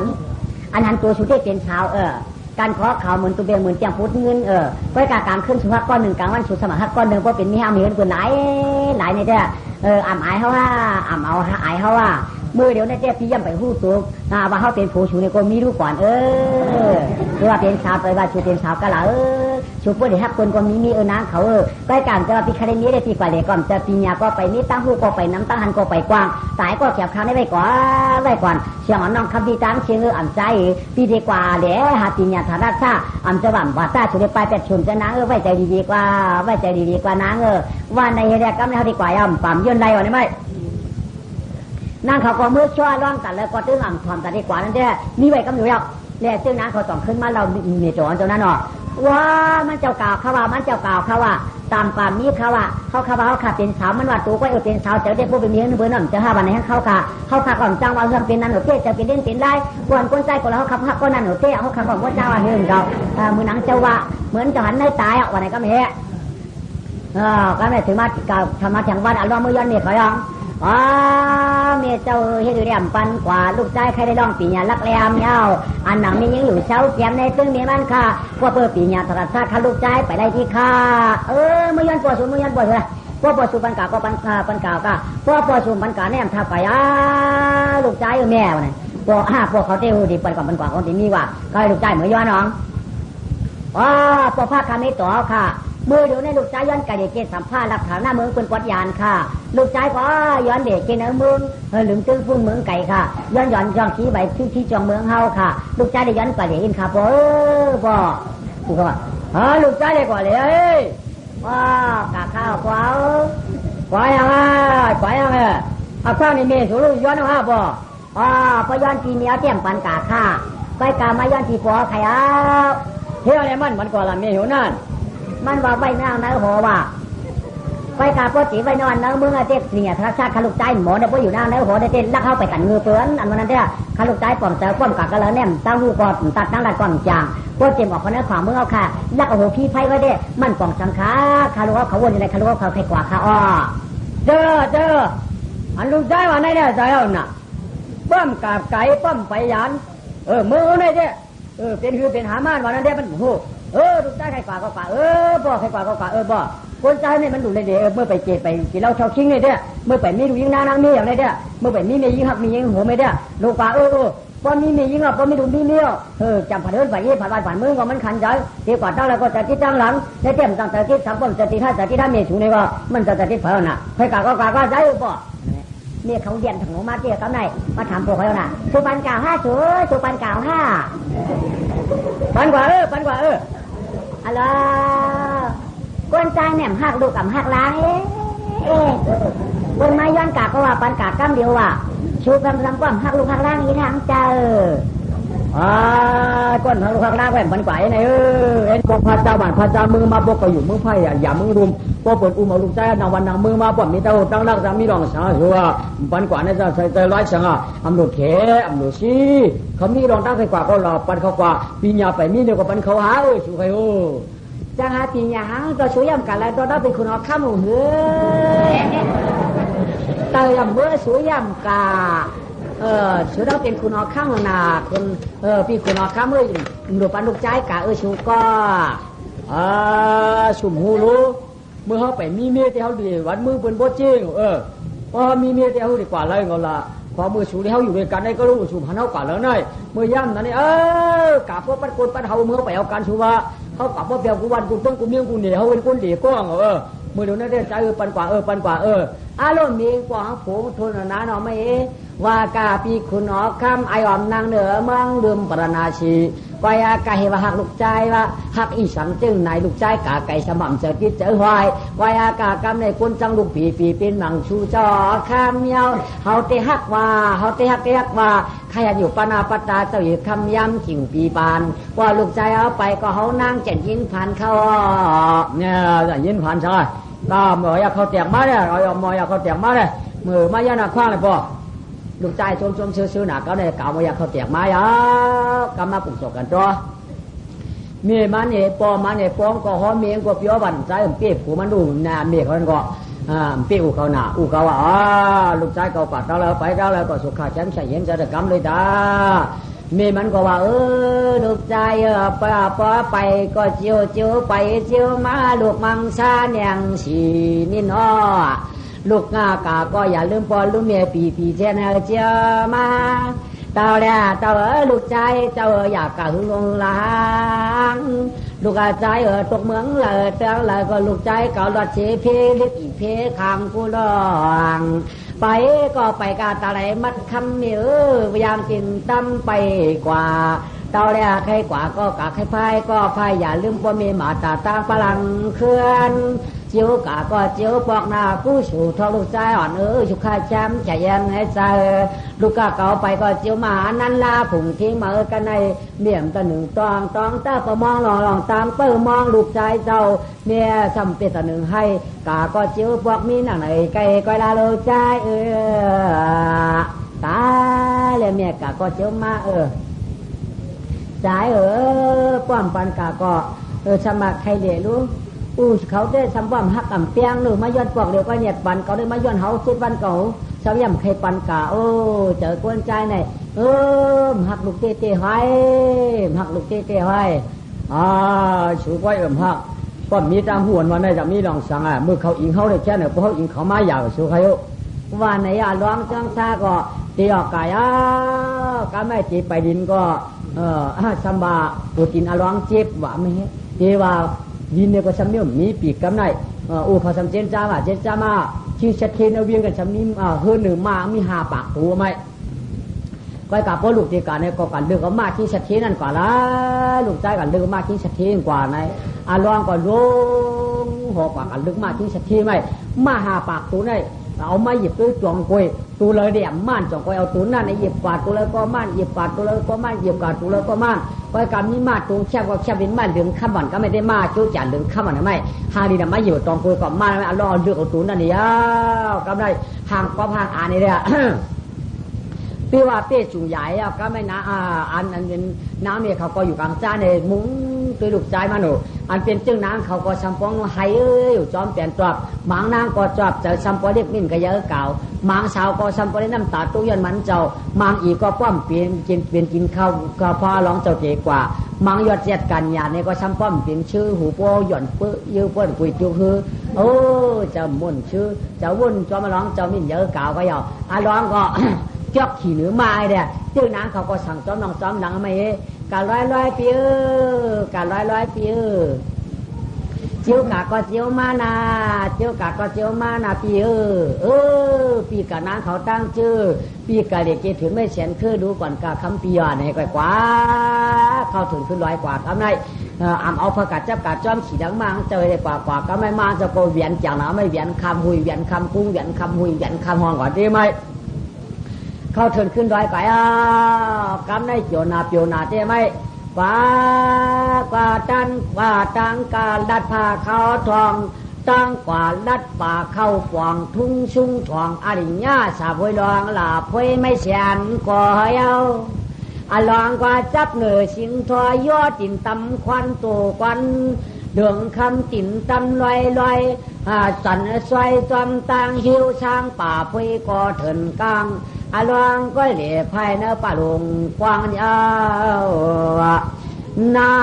อันนั้นตัวชูเจ้เป็นสาวการขอข่าวเหมือนตัวเบลเหมือนเจียงพุทธเงินก็การขึ้นสุภาพก้อนหนึ่งกลางวันสุดสมัครก้อนหนึ่งเพราะเป็นมีห้ามีเงินคนหลายในเด้อ่ำอายเขาว่าอ่ำเอาอายเขาว่ามือเดี๋ยวในเจ้าพี่ย่ำไปหู้ตัวว่าเขาเป็นผู้ชูเนี่ยก็มีรู้ก่อนหรือว่าเป็นสาวไปว่าชูเป็นสาวก็ละชูพวกเด็กฮักคนก็มีนางเขาใกล้กันจะว่าพี่คาเดมีได้พี่กว่าเด็กก่อนจะปีญาก็ไปมีตั้งหูก็ไปน้ำตั้งหันก็ไปกว้างสายก็เขียบคำได้ไว้ก่อนเสียงน้องคำพี่ตั้งเสียงอ่ำใจพี่ดีกว่าเดี๋ยวหาปีญาฐานะซาอ่ำจะหวั่นว่าซาชูได้ไปแต่ชุนจะนางไว้ใจดีกว่านางว่าในเรื่องก็ไม่เท่าดีกว่าปั่มยื่นไรวะนี่ไหมนั่งเขาก็มือช่วยร่องกันแล้วก็ตึ้งอ่ำความกันดีกว่านั่นเด้มีไว้ก็อยู่แล้วเนี่ยซึ่งนั้นเขาต้องขึ้นมาเราเมียโจรเจ้านั้นเนาะว่ามันเจ้าก่าวเขาว่าตามความมีเขาว่าเขาขาเป็นสาวมันว่าตัวก็เป็นสาวแต่เด็กพวกเป็นเมียนเบอร์นั่นจะ5 วันในให้เขาก่อนจ้างว่าเรื่องเป็นนั้นหนูเจ๊จะเป็นเล่นเป็นได้กวนก้นใจก็แล้วเขาก็นั่นหนูเจ๊เขาก่อนว่าเจ้าว่าเรื่องเรามือหนังเจ้าว่าเหมือนจะหันในตายวันไหนก็ไม่ ก็ไม่ถึงมาธรรมะแห่งวันอันล้อมมือย้อนเมียขอยังเมียเจ้าเฮ็ดเรียมปันกว่าลูกชายใครได้ลองปีญาลักแหลมยาวอันหนังมียิงอยู่เช้าแก้มในตึ้งมีมันค่ะพวกเปิดปีญาตรัสชาติข้าลูกชายไปได้ที่ค่ะมือย้อนปวดสูมือย้อนปวดเลยพวกปวดสูปันกาก็ปันกาก็พวกปวดสูปันกาเนี่ยถ้าไปลูกชายแม่เนี่ยพวกเขาเตี้ยดีปันกว่าคนที่มีว่าก็ให้ลูกชายเหมือนย้อนน้องพวกภาคคำนี้ต่อค่ะมือดูในลูกชายย้อนกระเดกเกศสัมภาษณ์หลักฐานหน้าเมืองเป็นกวดยานค่ะลูกชายก็ย้อนเด็กเกศเมืองหลึงตื้อฟุ้งเมืองไก่ค่ะย้อนจองขี้ใบที่จองเมืองเฮาค่ะลูกชายได้ย้อนกระเดกอินค่ะพ่อกูก็ว่าลูกชายได้ก่อนเลยกะข้าวกว่ายังไงข้าวนี่เมย์สูย้อนห้าพ่อย้อนทีเมียเตี้ยมปันกะข้าไปกามาย้อนทีพ่อใครเที่ยวเนี่ยมันก่อนละเมย์หิวนั่นมันว่าใบนางนะหัวว่าไปกาพ่อจีใบนอนนะมึงเจ็ดเนี่ยธรรมชาติขลุกใจหมอเนี่ยพ่ออยู่นางนะหัวได้เต้นลักเข้าไปกันเงือเปื้อนอันวันนั้นเนี่ยขลุกใจป่อมเสือป่อมกากกระเลาะเนี่ยตั้งหูกอดตัดตั้งหลักก่อนจางพ่อเจ็บออกคนนั้นขวามือเอาค่ะลักโอ้โหพี่ไพ่ไว้เด้มันป่องสังขาขาลูกเขาวนอยู่ในขาลูกเขาใครกว่าขาเจออันลูกใจว่าไหนเนี่ยใจเอาหน่ะป้อมกาบไก่ป้อมไปยันมือเอาไหนเด้เป็นหามานวันนั้นเด้มันโหลูกใจใครกว่าก็กว่าบ่ใครกว่าก็กว่าบ่คนใจเนี่ยมันดูเลยเด้เมื่อไปเจ็บไปกินเหล้าเช่าชิงเลยเด้เมื่อไปมีดูยิงนางมีอย่างไรเด้เมื่อไปมีเมียยิงหักมียิงหัวไม่เด้ลูกกว่าพอมีเมียยิงหักพอมีดูมีเมียจำผ่านเดินผ่านยี่ผ่านวันผ่านมือก็มันขันใจเดี๋ยวกว่าตั้งแล้วก็จะติดตั้งหลังในเต็มตั้งแต่ติดสามป้อมจะติดท่าเมียสูงเลยก็มันจะติดเผาหน่ะใครกว่าก็กว่าก็ใจบ่เมียเขาเรียนถึงหัวมาเตี้ยกับไหนมาถามพวกเขาน่ะสุปันกล่าว5สุปันกล่าว5ปันกว่าอะไรคนใจแหนมหักดูกับหักล้างคนไม้ย้อนกาก็ว่าปันกากำเดียวว่าชูกำลังก้มหักลูกหักล้างนี้ทางเจอก้นหักลูกหักล้างแหวนปันกว่าไงเอ็นบอกพระเจ้าบ้านพระเจ้ามือมาบอกก็อยู่มือไพ่อย่ามือรุมพอเปิดอุ้มเอาลูกใจนางวันนางมือมาบอกมีเต้าตั้งรักจะมีรองสาวชัวปันกว่าเนี่ยจะใส่ใจร้อยสังอำนุเขอำนุชีเขามีรองตั้งใส่กว่าก็รอปันเขากว่าปีญาไปมีเดียวกับปันเขาหาชูใครจังหาปีญาหังตัวช่วยยำกันแล้วตัวนั้นเป็นคนเอาข้ามหัวเตยเมื่อช่วยยำกาช่วยเราเป็นคนเอาข้ามนาคนพี่คนเอาข้ามเมื่อดูปันลูกใจกาชูก็ชุ่มหูรู้เมื่อเขาไปมีเมียที่เขาดีวันมือเป็นโบจิ้งพอมีเมียที่เขาดีกว่าเลยก็ละพอมือชูที่เขาอยู่ด้วยกันได้ก็รู้ชุ่มหันเขากว่าแล้วนี่เมื่อย่ำนั่นนี่กาพวกปันคนปันเขาเมื่อไปเอาการชูว่าเขากลับว่าเปียกกูวันกูต้องกูเมียงกูเหนียวเขาเป็นคนดีก้องมือเดี๋ยวนั้นได้ใจปันกว่าปันกว่าอารมณ์มีกว่าผมทนนะเนาะไม่ว่ากาปีคุณหนอคำไอออมนางเหนือเมืองลืมปรณาชีกายากาเหว่าหักลูกใจว่าหักอีสังจึงในลูกใจกาไก่สม่ำเจอกิจเจอหอยกายากากำในคนจังลูกปีเป็นหนังชูจอข้ามเยาเฮาเตหักว่าใครอยู่ปนาปตาเจ้าอยู่คำย้ำกิ่งปีปานว่าลูกใจเอาไปก็เฮานั่งเจ็ดยินผ่านเข้าเนี่ยยินผ่านใช่ก็เมื่ออยากเขาแตกมาเนี่ยเราอยากเขาแตกมาเนี่ยมือมายานาคว้างเลยป่ลูกใจชมซื้อหนักก็ได้กล่าวมาอยากเขาแตกมายากำมาปลุกศกกันตัวเมียมันเนี่ยปอมันเนี่ยปองก็หอมเมียงก็เปียวบันใจเปียผูมันดูนาเมียเขาก็เปียอูเขาหนาอูเขาว่าลูกใจเขาปัดเราแล้วไปเราแล้วก็สุขาแชมป์ใส่เย็นจะกำเลยตาเมียมันก็ว่าลูกใจไปก็เจียวไปเจียวมาลูกมังซาเนี่ยงสีนี่เนาะลูกงากาก็อย่าลืมปอลูกเมียปีเจนเจียมาเต่าแล้วเต่าลูกใจเจ้าอยากกะหึงลงล้างลูกใจตกเมืองเลยเตียงเลยก็ลูกใจเก่าหลอดเชเพลิกอีเพคางกูลองไปก็ไปกาตาไหลมัดคำมีพยายามกินตั้มไปกว่าเต่าแล้วใครกว่าก็กะใครพายก็พายอย่าลืมปอมีหมาตาตาพลังเคลื่อนเจียวกะก็เจียวปอกหน้ากู้สู่ทอลูกใจอ่อนชุกข้าแชมป์ใจเย็นให้ใจลูกกะเก่าไปก็เจียวมานันลาผุ่งทิ้งมากันในเมี่ยมตะหนึ่งตองตาประมองลองตามเปิ้มองลูกใจเจ้าเมียซ้ำเป็นตะหนึ่งให้กะก็เจียวปอกมีหนังไหนไก่ก้อยลาลูกใจตายเลยเมียกะก็เจียวมาใจป้อมปันกะก็สมัครใครเดี๋ยวรู้ เขาได้สำบ่ำฮักกำเปียงหรือมาย้อนปอกเดียวก็เหยียดปันเขาได้มาย้อนเขาเจ็ดวันเก่าสาวย่ำเคยปันกาเจอกวนใจไหนหักลูกเตะเตะให้หักลูกเตะเตะให้ชูก้อยหักก็มีตามหวนวันไหนจะมีลองสั่งมือเขาอิงเขาได้แค่ไหนเพราะเขาอิงเขามาอยากสู้เขาวันไหนร้องจังซาก็ตีออกกายก็ไม่จีไปดินก็สัมบาปูตินร้องเจ็บว่าไม่เห็นตีว่าดินเนี่ยก็สำเนียงมีปีกกำไนพอสำเจนจ้าว่าเจนจ้ามาที่ชัดเจนเอาเวียงกันสำนี้เฮือหนึ่งมามีหาปากตัวไหมก็กับพ่อลูกตีกันเนี่ยก็กันเรื่องก็มาที่ชัดเจนนั่นกว่าละลูกใจกันเรื่องมาที่ชัดเจนกว่าในร้องก็ลงหอกว่ากันเรื่องมาที่ชัดเจนไหมมาหาปากตัวในเอาไม้หยิบด้วยจองกวยตัวเลยเดี่ยมม่านจองกวยเอาตัวนั่นไอ้หยิบกวาดตัวเลยก็ม่านหยิบกวาดตัวเลยก็ม่านหยิบกวาดตัวเลยก็ม่านก็การมีมาตรงแคบก็แคบเป็นม่านเหลืองข้ามวันก็ไม่ได้มาจู้จ่าเหลืองข้ามวันไม่หาดีนะไม่หยิบจองกวยก็ม่านไม่เอาล้อเลือกเอาตัวนั่นนี่ก็ได้ห่างก็ห่างนี่เลยพี่ว่าเป้จุงใหญ่ก็ไม่นะอันน้ำเนี่ยเขาก็อยู่กลางจ้าในมุ้งตัวลูกใจมาหนูอันเป็นจึงนางเขาก็สัมปองไห้อยู่จอมเปลี่ยนจอบหมางนางก็จอบจะสัมปอเล็กนิ่งก็เยอะเก่าหมางสาวก็สัมปอเล็กน้ำตาตู้ยันมันเจ้าหมางอีก็ป้อมเปลี่ยนกินข้าวก็พอร้องเจ้าเจกว่าหมางยอดเจ็ดกันยาเนี่ยก็สัมป้อมเปลี่ยนชื่อหูโป้หย่อนเปื้อยื้อเปื้อนกุยจุคือเจ้ามุ่นชื่อเจ้าวุ่นจอมร้องเจ้ามิ่นเยอะเก่าก็ยาวร้องก็เจ้าขี่เหนือมาเนี่ยจึงนางเขาก็สั่งจอมน้องจอมหลังไม่การร้อยปีการร้อยปีเจียวกะก็เจียวมานาเจียวกะก็เจียวมานาปีปีกะนางเขาตั้งชื่อปีกะเด็กถึงไม่เสียนคือดูก่อนกะคำปีอ่ะเนี่ยกว่าเข้าถึงขึ้นร้อยกว่าทำไงเอาพกัดจับกัดจอมขี่ดังมังเจอได้กว่าก็ไม่มาจะโกเวียนจังนะไม่เวียนคำหุยเวียนคำกุ้งเวียนคำหุยเวียนคำห้องก่อนดีไหมเข้าถึงขึ้นร้อยกว่ากำในโจนาเปียวนาเจ้ไหมกว่าตังการดัดผ้าเขาทองตั้งกว่าดัดป่าเข้าฟองทุ่งชุ่งทองอริญญาสาพวยรองหลาพวยไม่เสียนก่อเอาลองกว่าจับเหนือสิงทอยอติ่นตำควันตัวควันเดืองคำติ่นตำลอยสันซอยจอมตังหิวช้างป่าพวยก่อเถินกลางลองก็เหลี่ยภายในป่าลงกว้างยาวนา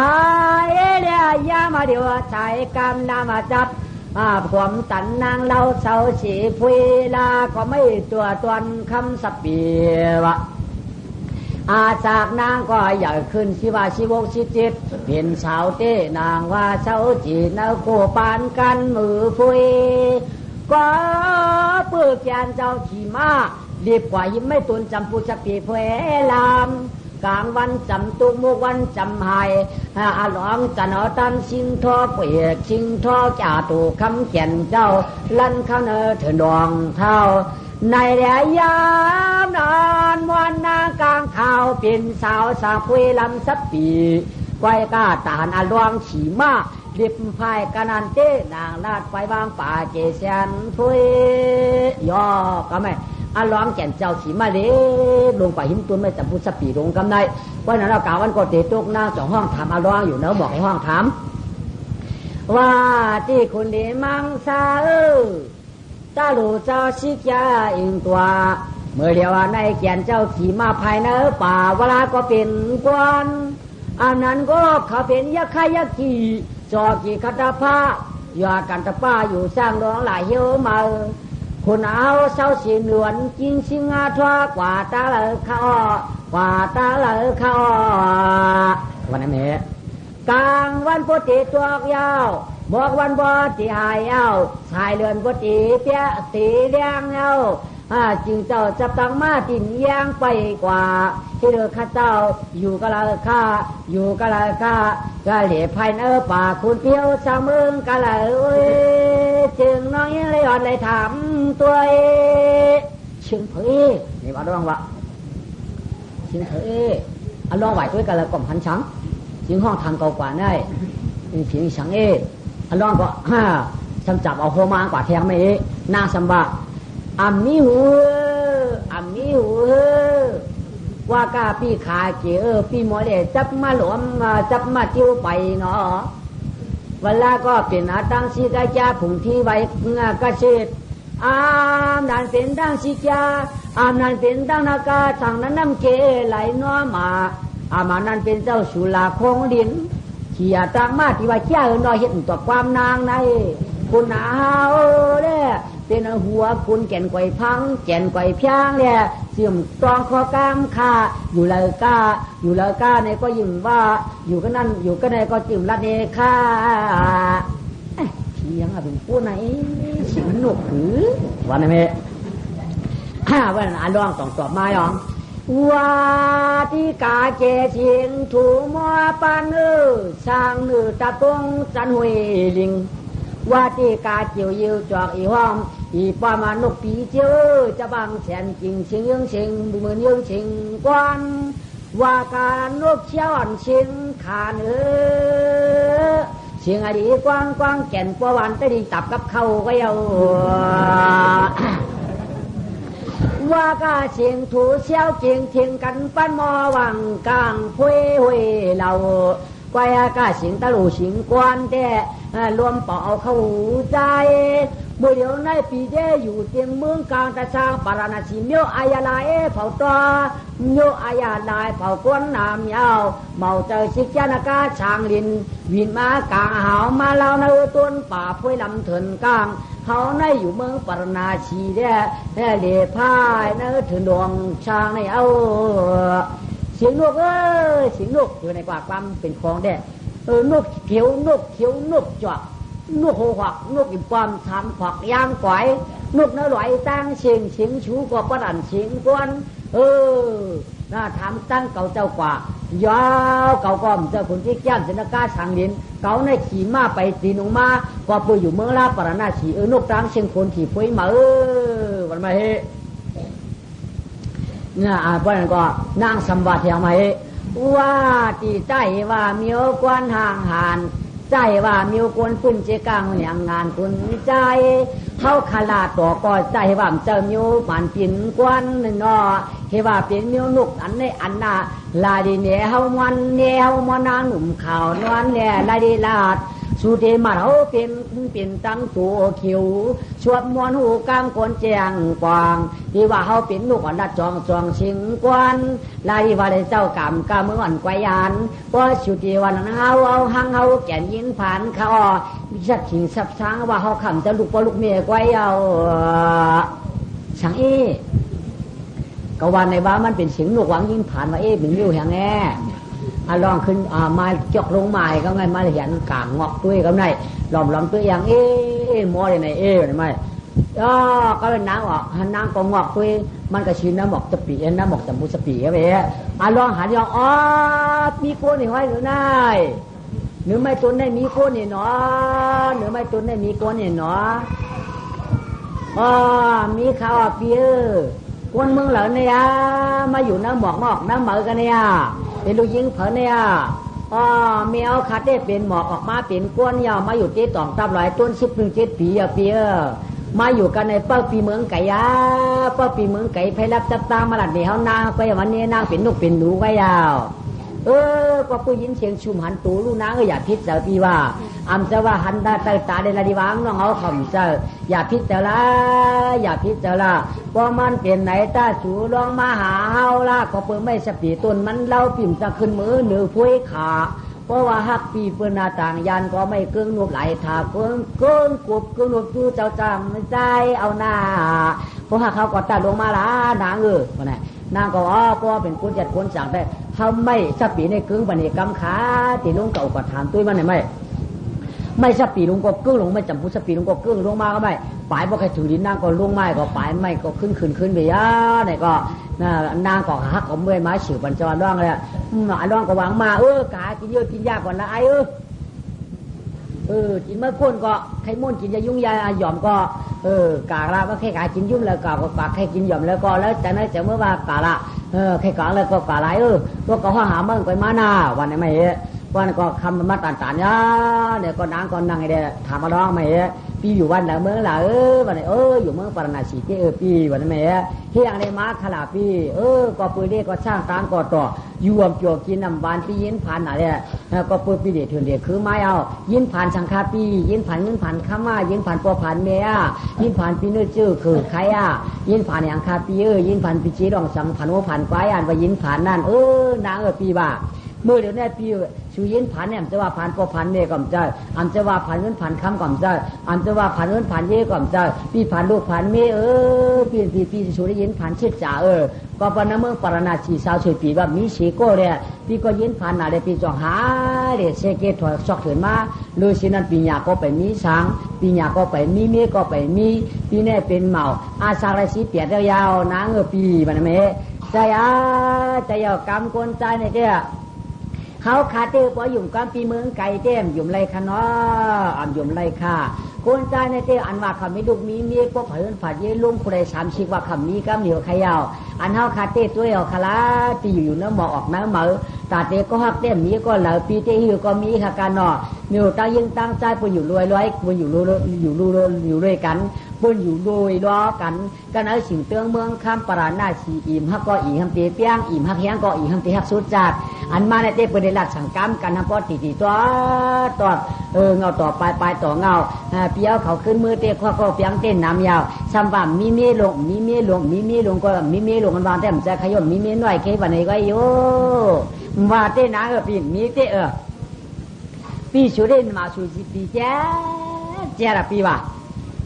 ยเลียยามาเดียวชายกำนามาจับผมตันนางเล่าเสาสีพุยลาก็ไม่ตัวตนคำสปีวะจากนางก็อยากขึ้นชีวาชีวกชีจิตเป็นสาวเต้นางว่าเสาจีนเอาโคปานกันมือพุยก็เปื้อแกนเจ้าขี่ม้ารีบกว่ายิ้มไม่ตุนจำปูชปีเพลามกลางวันจำตุมุกวันจำหายหลองจันเอาตันชิงทอเปียกชิงทอจ่าตูคำเขียนเจ้าลั่นข้าเนอเถิดดวงเท่าในแดดยามนอนวันนากลางข่าวเป็นสาวสาวพุยลำสับปีไว้ก้าตานลวงขี่มาริบพายกนันเต้นางลาดไฟบางป่าเจเซียนพุยย่อก็ไม่ร้องแก่นเจ้าขี่มาเด้ลงไปหิมตุนไม่จำพูดสปีลงกำไดวันนั้นเรากล่าววันก็เตะตกหน้า2ห้องถามร้องอยู่เนอะบอกให้ห้องถามว่าที่คุณดีมังซาตาลูเจ้าชิกยาอิงตัวเมื่อเดียวในแก่นเจ้าขี่มาภายในป่าเวลาก็เป็นกวนอันนั้นก็เขาเป็นยักษ์ยักษ์ขี่จอกี่คัตภาอยากันตะป้าอยู่สร้างร้องหลายเหี้ยวมาคนเอาเศร้าสีเหลือนจิงสิงอาทว่ากว่าตาเหลอข้ากว่าตาเหลอข้าวันนั้นเนี่ยกลางวันปกติตัวยาวบอกวันบ่ตีหายเอาชายเรือนปกติเปียตีเลี้ยงเอาจึงเจ้าจับตังมาตินย่างไปกว่าที่เดือข้าเจ้าอยู่กะลาข้าอยู่กะลาข้ากะเหลี่ยภายในป่าคุณเปียวสามเมืองกะลาจึงน้องยังเลยอ่อนเลยถามตัวเชิงเผยนี่ว่าร้องวะเชิงเผยร้องไหวด้วยกันแล้วกล่อมหันช้างจึงห้องทางเก่ากว่าได้เพียงช้างร้องก็จำจับเอาโคมากว่าแทงไม่น่าสำบากมีหูว่ากาปีขาเกี่ยปีหมอเดจับมาหลวมจับมาจิ้วไปเนาะ เวลาก็เป็นอาตังสีกาจาผงที่ไว้กเกษตรอามนันเป็นดังสีกาอามนันเป็นดังนากาทางนั้นน้ำเกไหลนัวมาอามานันเป็นเจ้าสุลาคงดินเขี่ยตังมาที่ว่าเจ้าน้อยเห็นตัวความนางในคุณอาเนี่ยเป็นหัวคุณแก่นไกวพังแก่นไกวพยางเนี่ยเสื่อมตองคอกามคาอยู่เลยกาอยู่เลยกาในก็ยิ่งว่าอยู่ก็นั่นอยู่ก็ในก็จิ้มรัดเนค่าเพียงเป็นผู้ไหนสิงหนกหือวันนี้เมื่อวันอ่านร้องต้องตอบมาอย่างว่าที่กาเจชิงถูมัวปานช่างตะปงจันหวยลิงว่าที่กาเจียวยิวจอกอีห้อมอีปามานกปีเจียวจะบังแสนจริงชิงยังชิงเหมือนยังชิงกวนว่าการนกเชี่ยวอันชิงขาเชิงอดีกว้างกว้างแก่นปวันแต่ดีตับกับเขาก็ยาวว่าก็เสียงถูเชี่ยวเจียงเทียงกันปั้นมอวังกลางพุยหุยเรากวยก็เสียงตะลุเสียงกวนแต่รวมเป่าเข้าใจเมื่อเดี๋ยวในปีเดอยู่เตียงเมืองกลางตะช้างปาราณสีเมียวอายาลายเผาตัวเมียวอายาลายเผากวนน้ำยาวเมาเจอสิจานากาช้างลินวินมากลางหาวมาเล่าในต้นป่าพุยลำเถินกลางเขาในอยู่เมืองปาราณสีเด้เล่พายในถึงดวงช้างในเอาเสียงนกเสียงนกอยู่ในปากความเป็นของเด้นกเขียวนกจอกนกโหหวักนกอิ่มความทำฝักย่างก๋วยนกน้อยตั้งเสียงชูก็ประดันเสียงกวนน่าทำตั้งเก่าเจ้ากว่ายาวเก่าก้อมเจ้าคนที่แก้มเสนกาสังดินเก่าในขี่ม้าไปตีนงมาก็ไปอยู่เมืองลาปราณสีนกตั้งเสียงคนขี่พุยมาวันมาเฮเนี่ยเพราะนั้นก็นางสัมบัติอย่างมาเฮว่าตีใจว่ามีโอกวนห่างหานใจว่ามีโอกวนปุ่นเจกังอย่างงานคุณใจเขาขลาตัวก็ใจว่าเจ้ามิวมันปิ่นกวนนอเฮว่าเป็นมิวนุกอันในอันนาลาดีเนเฮามันเนเฮามานางหนุ่มขาวนวลเนลาดีลาดสุเทมาเขาเป็นตั้งตัวเขียวชวบมวนหูกลางคนแจงกวางที่ว่าเขาเป็นลูกอันดัดจองชิงกวนลายว่าได้เจ้ากรรมกาเมืองอ่อนกวยานว่าสุเทวันเฮาเอาหังเฮาแก่นยินผ่านเขาสักขิงสับช้างว่าเขาขำจะลูกพ่อลูกเมียกวยเอาช่างก็วันในว่ามันเป็นเสียงนกหวังยินผ่านว่าเป็นอยู่อย่างแน่ลองขึ้นมาจกลงมาก็ไงมาเห็นกางงอกด้วยก็ไงหลอมตัวอย่างมอเลยไหนได้ไหมก็เป็นนางอ่ะนางก็งอกด้วยมันก็ชินน้ำหมอกจะปีน้ำหมอกจะมุสปีก็ไปลองหันยองมีโกนไว้หรือไงหรือไม่ตุนได้มีโกนเนี่ยเนาะหรือไม่ตุนได้มีโกนเนี่ยเนาะมีข้าวเปียคนเมืองเหล่านี้มาอยู่น้ำหมอกน้ำเหมือกันเนี่ยเป็นลูกยิงเผอเนี่ยแมวคัดได้เป็นหมอกออกมาเป็นก้วนยาวมาอยู่ที่ต่องตับหลายต้น17 ปีเปียมาอยู่กันในเป้าปีเมืองไก่เป้าปีเมืองไก่ไพรับจับตามาหลัดเดียวนาไปวันนี้นางเป็นนกเป็นหนูไว้ยาวก็ผู้ยินเสียงชุมหันตูลูกนางก็อย่าพิษเจ้าปีว่าจะว่าหันตาตาเดลดีวังน้องเอาคำเจ้าอย่าพิษเจ้าละว่ามันเป็นไหนตาสูลองมาหาเฮาละก็เปิดไม่สปีต้นมันเล่าปิ่มจะขึ้นมือหนือพุ้ยขาเพราะว่าฮักปีเปินหน้าต่างยันก็ไม่เกื้องนุบไหลถาเกื้องกบเกื้องนุบจูเจ้าจำใจเอาหน้าเพราะหากเขาก็ตัดลงมาละนางคนไหนนางก็เพราะว่าเป็นคนจัดคนสั่งได้เขาไม่สปีในกึ่งบันเนกรรมขาตีลุงเก่าก็ถามตุ้ยมันไม่สปีลุงก็กึ่งลงไม่จำพูสปีลุงก็กึ่งลงมาก็ไม่ปลายบ่ใครถือดินนางก็ลงไม้ก็ปลายไม่ก็ขึ้นไปไหนก็นางก็หักของเมื่อยไม้ฉิวบรรจรร่องเลยร่องก็วางมากากินเยอะกินยากกว่าละกินเมื่อก้นก็ไข่ม้วนกินยายุ่งยาหย่อมก็กาละว่าแค่กากินยุ่งแล้วก็ปากแค่กินหย่อมแล้วก็แล้วจากนั้นจะเมื่อว่ากาละแค่กาแล้วก็กาละก็ห้องหาเมื่อก่อนมาหน้าวันไหนไม่ วันก็คำมาต่างๆเนี่ยก็นางก็นั่งไอ้เด้ถามมาร้องไหมพี่อยู่วันไหนเมืองไหนวันนี้อยู่เมืองปารณสีที่พี่วันนี้แม่เฮียงในมาขลาพี่ก็ปืนเด็กก็ช่างตางก็ต่อยวมจั่วกินน้ำบานพี่ยินผ่านอะไรก็ปืนพี่เด็ดเถื่อนเด็ดคือไม้เอายินผ่านสังฆาพี่ยินผ่านเงินผ่านข้ามายินผ่านปัวผ่านเมียยินผ่านพี่เนื้อจื้อคือใครยินผ่านอย่างคาพี่ยินผ่านพี่จีดองสังผ่านโอผ่านไฟอ่านว่ายินผ่านนั่นนางพี่บ้าเมื่อเดี๋ยวนี้พี่ชูยินผ่านเนี่ยจะว่าผ่านปอผ่านเนี่ยก่อนจะอันจะว่าผ่านเงินผ่านคำก่อนจะอันจะว่าผ่านเงินผ่านเย่ก่อนจะพี่ผ่านลูกผ่านเมพี่ชูได้ยินผ่านเชิดจ่าก็ปนเมืองปารณาชีสาวช่วยปีว่ามีชีโก้เนี่ยพี่ก็ยินผ่านอะไรพี่จองหาเดี๋ยวเสกถอยชอกเถินมาเลยสินั้นปีหยาก็ไปมีช้างปีหยาก็ไปมีเมก็ไปมีพี่แน่เป็นเมาอาสาไรสีเปียดยาวๆนางปีมันเมใจยาวกำกลใจในเจ้าเขาขาเต้พอหยุ่มกำปีเมืองไก่เต้มหยุ่มไรคะเนาะอันหยุ่มไรค่ะคนใจในเต้อันว่าคำมีดุกมีเมียก็เผินผัดเย่ลุงผู้ใด30ว่าคำมีกำเหนียวขยาวอันเขาขาเต้ตัวเอาคลาตีอยู่เนื้อหมอออกเนื้อเหมือตาเต้ก็ฮักเต้มนี้ก็เหล่าปีเต้หิวก็มีค่ะกันเนาะมีตั้งยิ่งตั้งใจปุ่นอยู่รวยปุ่นอยู่รวยกันปุ่นอยู่รวยล้อกันกันเอาสิ่งเตืองเมืองข้ามปราณาสีอิ่มฮักก็อิ่มฮัมเตี้ยเปี้ยงอิ่มฮักแห้งก็อิ่มฮัมเตี้ยฮักสุดจัดอันมาในเต้เป็นหลักสังกรรมกันทำพอตีตัวเงาต่อปลายต่อเงาเปี้ยวเขาขึ้นมือเต้ข้อเปียงเต้นน้ำยาวซ้ำว่ามีเมียลงก็มีเมียลงกันวางแต่มันจะขย่มมีเมียน้อยเควันไหนก็โยว่าเต้นะปีมีเต้ปีชูเรนมาชูสิปีแจ๊ระปีว่า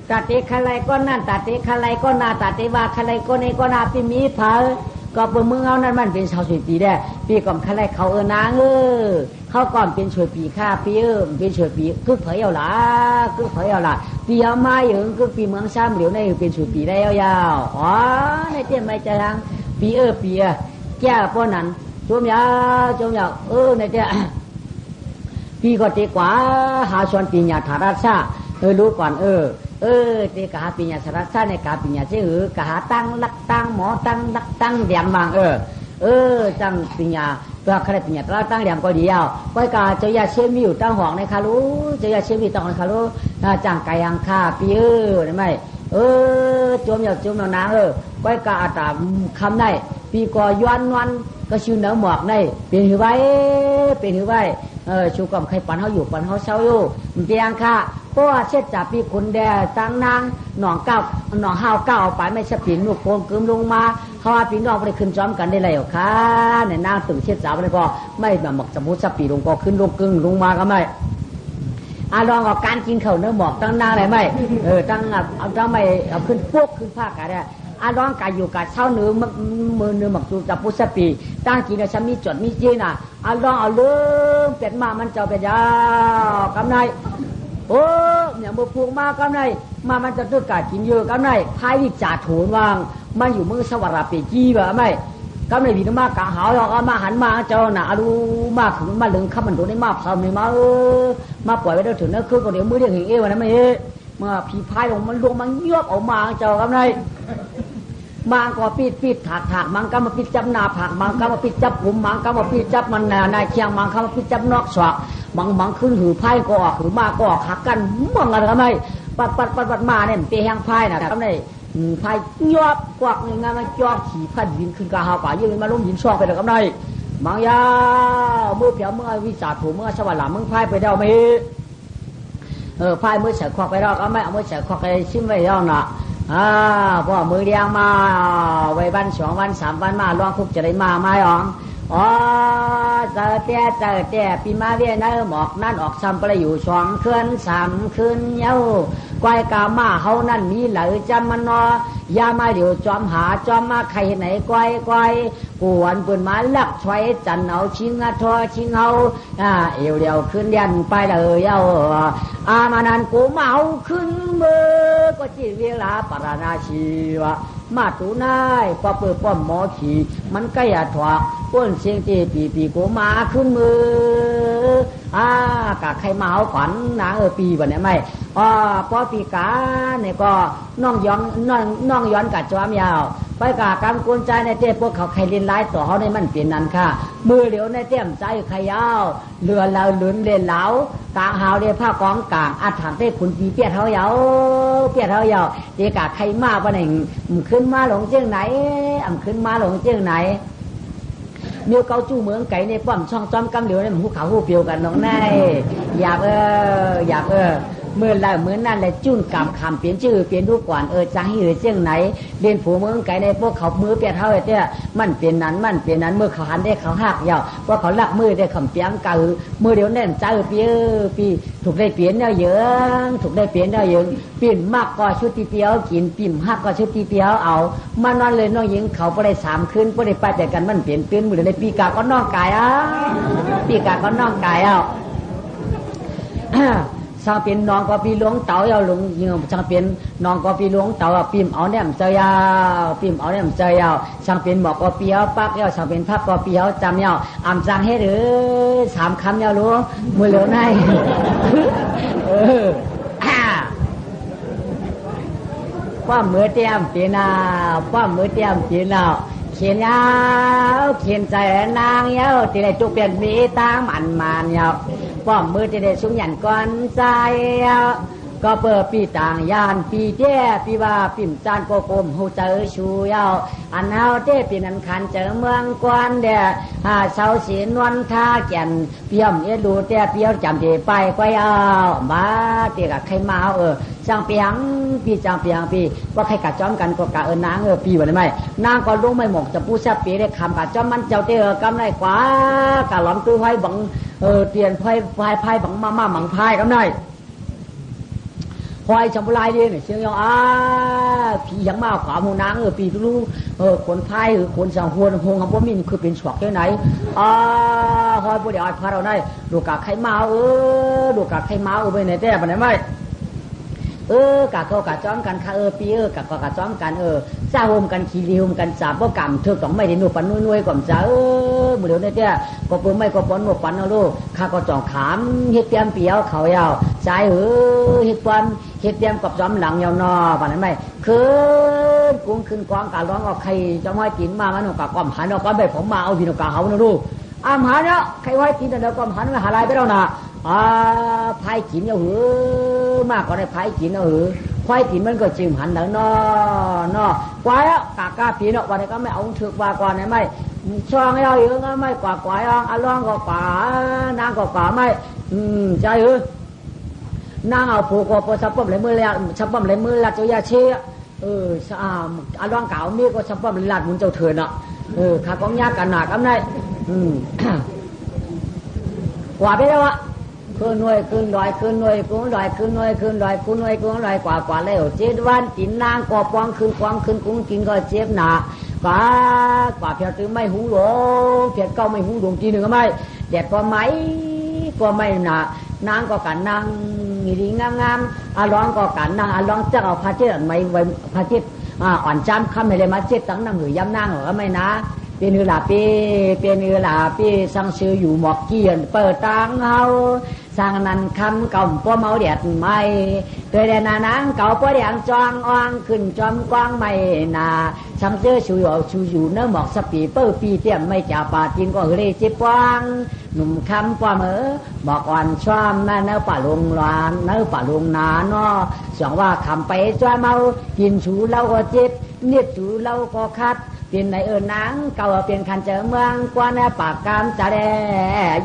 ตาเตะอะไรก็นั่นตาเตะอะไรก็นาตาเตะว่าอะไรก็ในก็นาปีมีเผาก็เปิดมือเอานั่นมันเป็นชาวช่วยปีได้ปีก่อนอะไรเขานางเขาก่อนเป็นช่วยปีข้าปีเป็นช่วยปีคือเผยเอาละปีเอามาอย่างคือปีเมืองซ้ำเหลียวในเป็นช่วยปีได้ยาวๆอ๋อในเตี้ยไม่จะทางปีแก่ป้อนนั้นจมยาวในเตี้ยปีก็ตีกว่าหาชวนปีญาธาราชารู้ก่อนตีกะหาปีญาธาราชาในกาปีญาเชื่อกะหาตั้งลักตั้งหมอตั้งลักตั้งเดียมบางจังปีญาตัวใครปีญาลักตั้งเดียมก็ดีเอาก้อยกาเจ้าญาเชื่อมีอยู่ตั้งห้องในคารู้เจ้าญาเชื่อมีตั้งห้องในคารู้จังไก่ยังคาปีได้ไหมจมเอานางก้อยกาอาตาคำได้ปีก่อย้อนวันก็ชื่อเนื้อหมอกในเป็นหือไว้ชูกรมใครปันเขาอยู่ปันเขาเช้าอยู่เตียงค่ะเพราะว่าเช็ดจับปีคุณแดตั้งนางหนองเก้าหนองห้าวเก้าไปไม่ใช่ปีนลูกโป่งกึมลงมาเขาว่าปีน้องไปขึ้นจอมกันได้เลยหรอค่ะเนี่ยนางตื่นเช็ดจับเลยก็ไม่แบบหมอกสมุทรปีลงก็ขึ้นลงกึ่งลงมาก็ไม่ลองเอาการกินเข่าเนื้อหมอกตั้งนางอะไรไม่ตั้งไม่เอาขึ้นพวกขึ้นภาคกันได้ร้องกายอยู่กับเช้าเนื้อมือเนื้อหมักจูจับพุทธปีตั้งกินฉันมีจดมีจีน่ะร้องเอาเรื่องเป็ดมามันเจ้าเป็ดยากำไรเนี่ยมือพวงมากำไรมามันจะต้องการกินเยอะกำไรพายวิจารถูนวางมันอยู่มือสวัสดิ์ปีกี้แบบไม่กำไรดีมากกะหาเราเอามาหันมาเจ้าหนาดูมากถึงมาเหลืองข้ามันโดนได้มากสาวไม่มาปล่อยไว้ได้ถึงนั่นคือก็เดี๋ยวมือเรียกเหี้ยวันนั้นไม่เมื่อผีพายลงมันเยอะออกมาเจ้ากำไรบางก็ปิดถากบางก็มาปิดจับหน้าผากบางก็มาปิดจับผมบางก็มาปิดจับมันนายเคียงบางก็มาปิดจับนอกสวกบางขึ้นหือไพ่ก็ออกหือมาก็ออกหักกันมั่งอะไรทำไมปัดมาเนี่ยเตะแห้งไพ่นะทำไมไพ่ยอบกวักเงินงานมันยอบขี่พันยินขึ้นกาหาป่ายืนมาล้มหินชอบไปเลยทำไมบางยาเมื่อเพียวเมื่อวิจารถูเมื่อสวรรค์มึงไพ่ไปเดาไม่ไพ่เมื่อเสือควักไปรอกเอาไม่เอาเมื่อเสือควักไปชิมไปรอกน่ะพอมือเลี้ยงมาไว้วัน2 วัน 3 วันมาลองคุกจะได้มาไม่หรอเจอแต่ปีมาเวียนหมอกนั่นออกซ้ำไปอยู่2 คืน 3 คืนเย้าก้อยกามาเฮานั่นมีเหลือจำมันนอยามาเดี๋ยวจอมหาจอมมาใครไหนก้อยปวนปืนมาลักช่วยจันเอาชิงทอชิงเฮาเอวเดียวขึ้นเดียนไปเลยเย้ามานันกูเมาขึ้นมือก็จีเวลาปราณาชีวะมาตูนายป้อมหมอขี่มันก็อย่าถวกป้นเสียงจีปีกูมาขึ้นมือกะใครมาเอาขวัญนะปีวันนี้ไม่พอปีกาเนี่ยก็น้องย้อนกับจอมยาว ไปกากรรมกวนใจในเต้พวกเขาใครเล่นร้ายต่อเขาในมันเปลี่ยนนั้นค่ะมือเหลียวในเต้มใจขยาวเรือเราหลุนเล่นเหลากลางหาวเรียผ้ากองกลางอัดถังเต้ขุนปีเปียเท้าเยาเปียเท้าเยาเด็กใครมาวันหนึ่งขึ้นมาหลงเจียงไหนขึ้นมาหลงเจียงไหนมิวเกาจู้เมืองไก่ในป้อมช่องจอมกำเหลียวในหมู่เขาหูเปียวกันน้องนายอยากเมื่อไรเมื่อนั่นแหละจุ้นกำคำเปลี่ยนชื่อเปลี่ยนรูปก่อนจะให้เจียงไหนเรียนผูเมืองไก่ในพวกเขามือเปียเท่าเตี้ยมันเปลี่ยนนั้นเมื่อเขาหันได้เขาหักยาวพวกเขาลักมือได้ขำเปียงกะมือเดียวแน่นใจเปียปีถูกได้เปลี่ยนได้เยอะถูกได้เปลี่ยนได้เยอะเปลี่ยนมากก็ชุดที่เปียวกินปิ่มหักก็ชุดที่เปียวเอามานอนเลยน้องหญิงเขาไปได้3 คืนไปได้ไปแต่กันมันเปลี่ยนมือเลยปีกาก็น้องกายปีกาก็น้องกายช่างเป็นน้องก็ปีหลวงเต่าเอาหลงยิงช่างเป็นน้องก็ปีหลวงเต่าปิ่มเอาเนี่ยมเจียาวปิ่มเอาเนี่ยมเจียาวช่างเป็นหมอกก็เปียวปักเอาช่างเป็นพับก็เปียวจำเอาอ่ำจางให้หรือ3 คำเอารู้มือเหลียวในป้ามือเตรียมปีนาป้ามือเตรียมปีนาเขียนยาวเขียนใจนางยาวที่ได้จุกเปลี่ยนมีตามอันมานยาวป้อมมือที่ได้สูงหยันก่อนใจก็เปิดปีต่างยานปีเจ้ปีว่าปิ่มจานโกกลมหูเจอชูยาวอันเฮาเต้ปีนันคันเจอเมืองกวนเดเสาสีนวลท่าแก่นเปียมดูเต้เปียวจำที่ไปก็ยาวมาเตี้ยกับใครมาจางเปียงปีจางเปียงปีว่าใครกัดจ้อมกันก็กะนางปีวันนี้ไม่นางก็ลงไม่หมกจะพูดแซ่บปีได้คำกัดจ้อมมันเจ้าเตี้ยกำไรกว่ากะหลอมตู้ไฟบังเตียนไฟบังมาบังไฟกำไรควายจำบุไรดีเนี่ยเชียงยองผียังมาขวามูนางปีรู้คนไทยคนสังหวนหงคำว่ามินคือเป็นฉวกที่ไหนคอยผู้เดียวพาเราได้ดูกะไข่เมาดูกะไข่เมาไปไหนแต่ปัญหาไม่กะเขากะจ้อมกันค่ะปีกะเขากะจ้อมกันจ้าโฮมกันขี้ริมกันจับว่ากำเธอต้องไม่ได้หนูปันนุ่ยก่อนจ้ามือเดียวเนี่ยเนี่ยก็ปุ่มไม่ก็ปนหนูปันเอาลูกข้าก็จ่องขามเฮ็ดเตรียมเปียวเขายาวใจเฮ็ดปันเฮ็ดเตรียมกับจ้อมหลังยาวนอปันนั้นไม่คืนกุ้งขึ้นกองกะร้องเอาใครจะไม่กินมามันหนูกะก้อมหันเอาก้อนใบผมมาเอาพี่หนูกะเขานะลูกหาเนาะใครไว้กินแต่เดี๋ยวก้อมหันมาหาลายไปแล้วนะพายกินเอามากกว่าได้พายกินเอาควายกินมันก็จิ้มหันแล้วนอควายกาปีเนาะวันนี้ก็ไม่เอาถึกว่ากว่าไหนไม่ช่องให้เราเยอะไม่กว่าควายร้องก็กว่านางก็กว่าไม่ใจนางเอาผูกก็ชับปั้มเลยมือเลยชับปั้มเลยมือลัดเจ้ายาเชี่ยร้องเก่ามีก็ชับปั้มเลยลัดมุนเจ้าเถินอ่ะขาก้องยากกันหนักอันไหนกว่าไปแล้วอะคืนหน่วยคืนลอยคืนหน่วยคืนลอยคืนหน่วยคืนลอยคืนหน่วยคืนลอยกว่าแล้ว7 วันกินนางก็ปองคืนกวางคืนกุ้งกินก็เจ็บหนากว่าเพียรตื้อไม่หูหลงเพียรเก้าไม่หูหลงทีหนึ่งก็ไม่แดดก็ไม่หนานางก็กันนางดีงามร้องก็กันนางร้องจะเอาพระเจ้าไม่ไว้พระเจ้าอ่อนจำคำไม่ได้มาเจ็ดตั้งนางหรือย่ำนางหรือไม่นะเป็นเวลาปีสังชื่ออยู่หมอกเกียนเปิดตังเฮาสร้างนั้นคำเก่าป้อเมาเดียดไม่เคยได้นานางเก่าป้อเดียงจองอ่างขึ้นจอมกว้างไม่นาสังเชื่อชูอยู่เนื้อหมอกสปีเปิดปีเตี้ยมไม่จ่าป่าจินก็เฮยจิบวางหนุ่มคำป้อบอกอ่อนชอมเนื้อป่าลงลานเนื้อป่าลงนาเนาะสองว่าคำไปจ้าเมากินชูเล่าก็เจ็บเนียดชูเล่าก็คัดเป็นในนางเก่าเป็นคันเจอเมืองกว่าในปากกามจะได้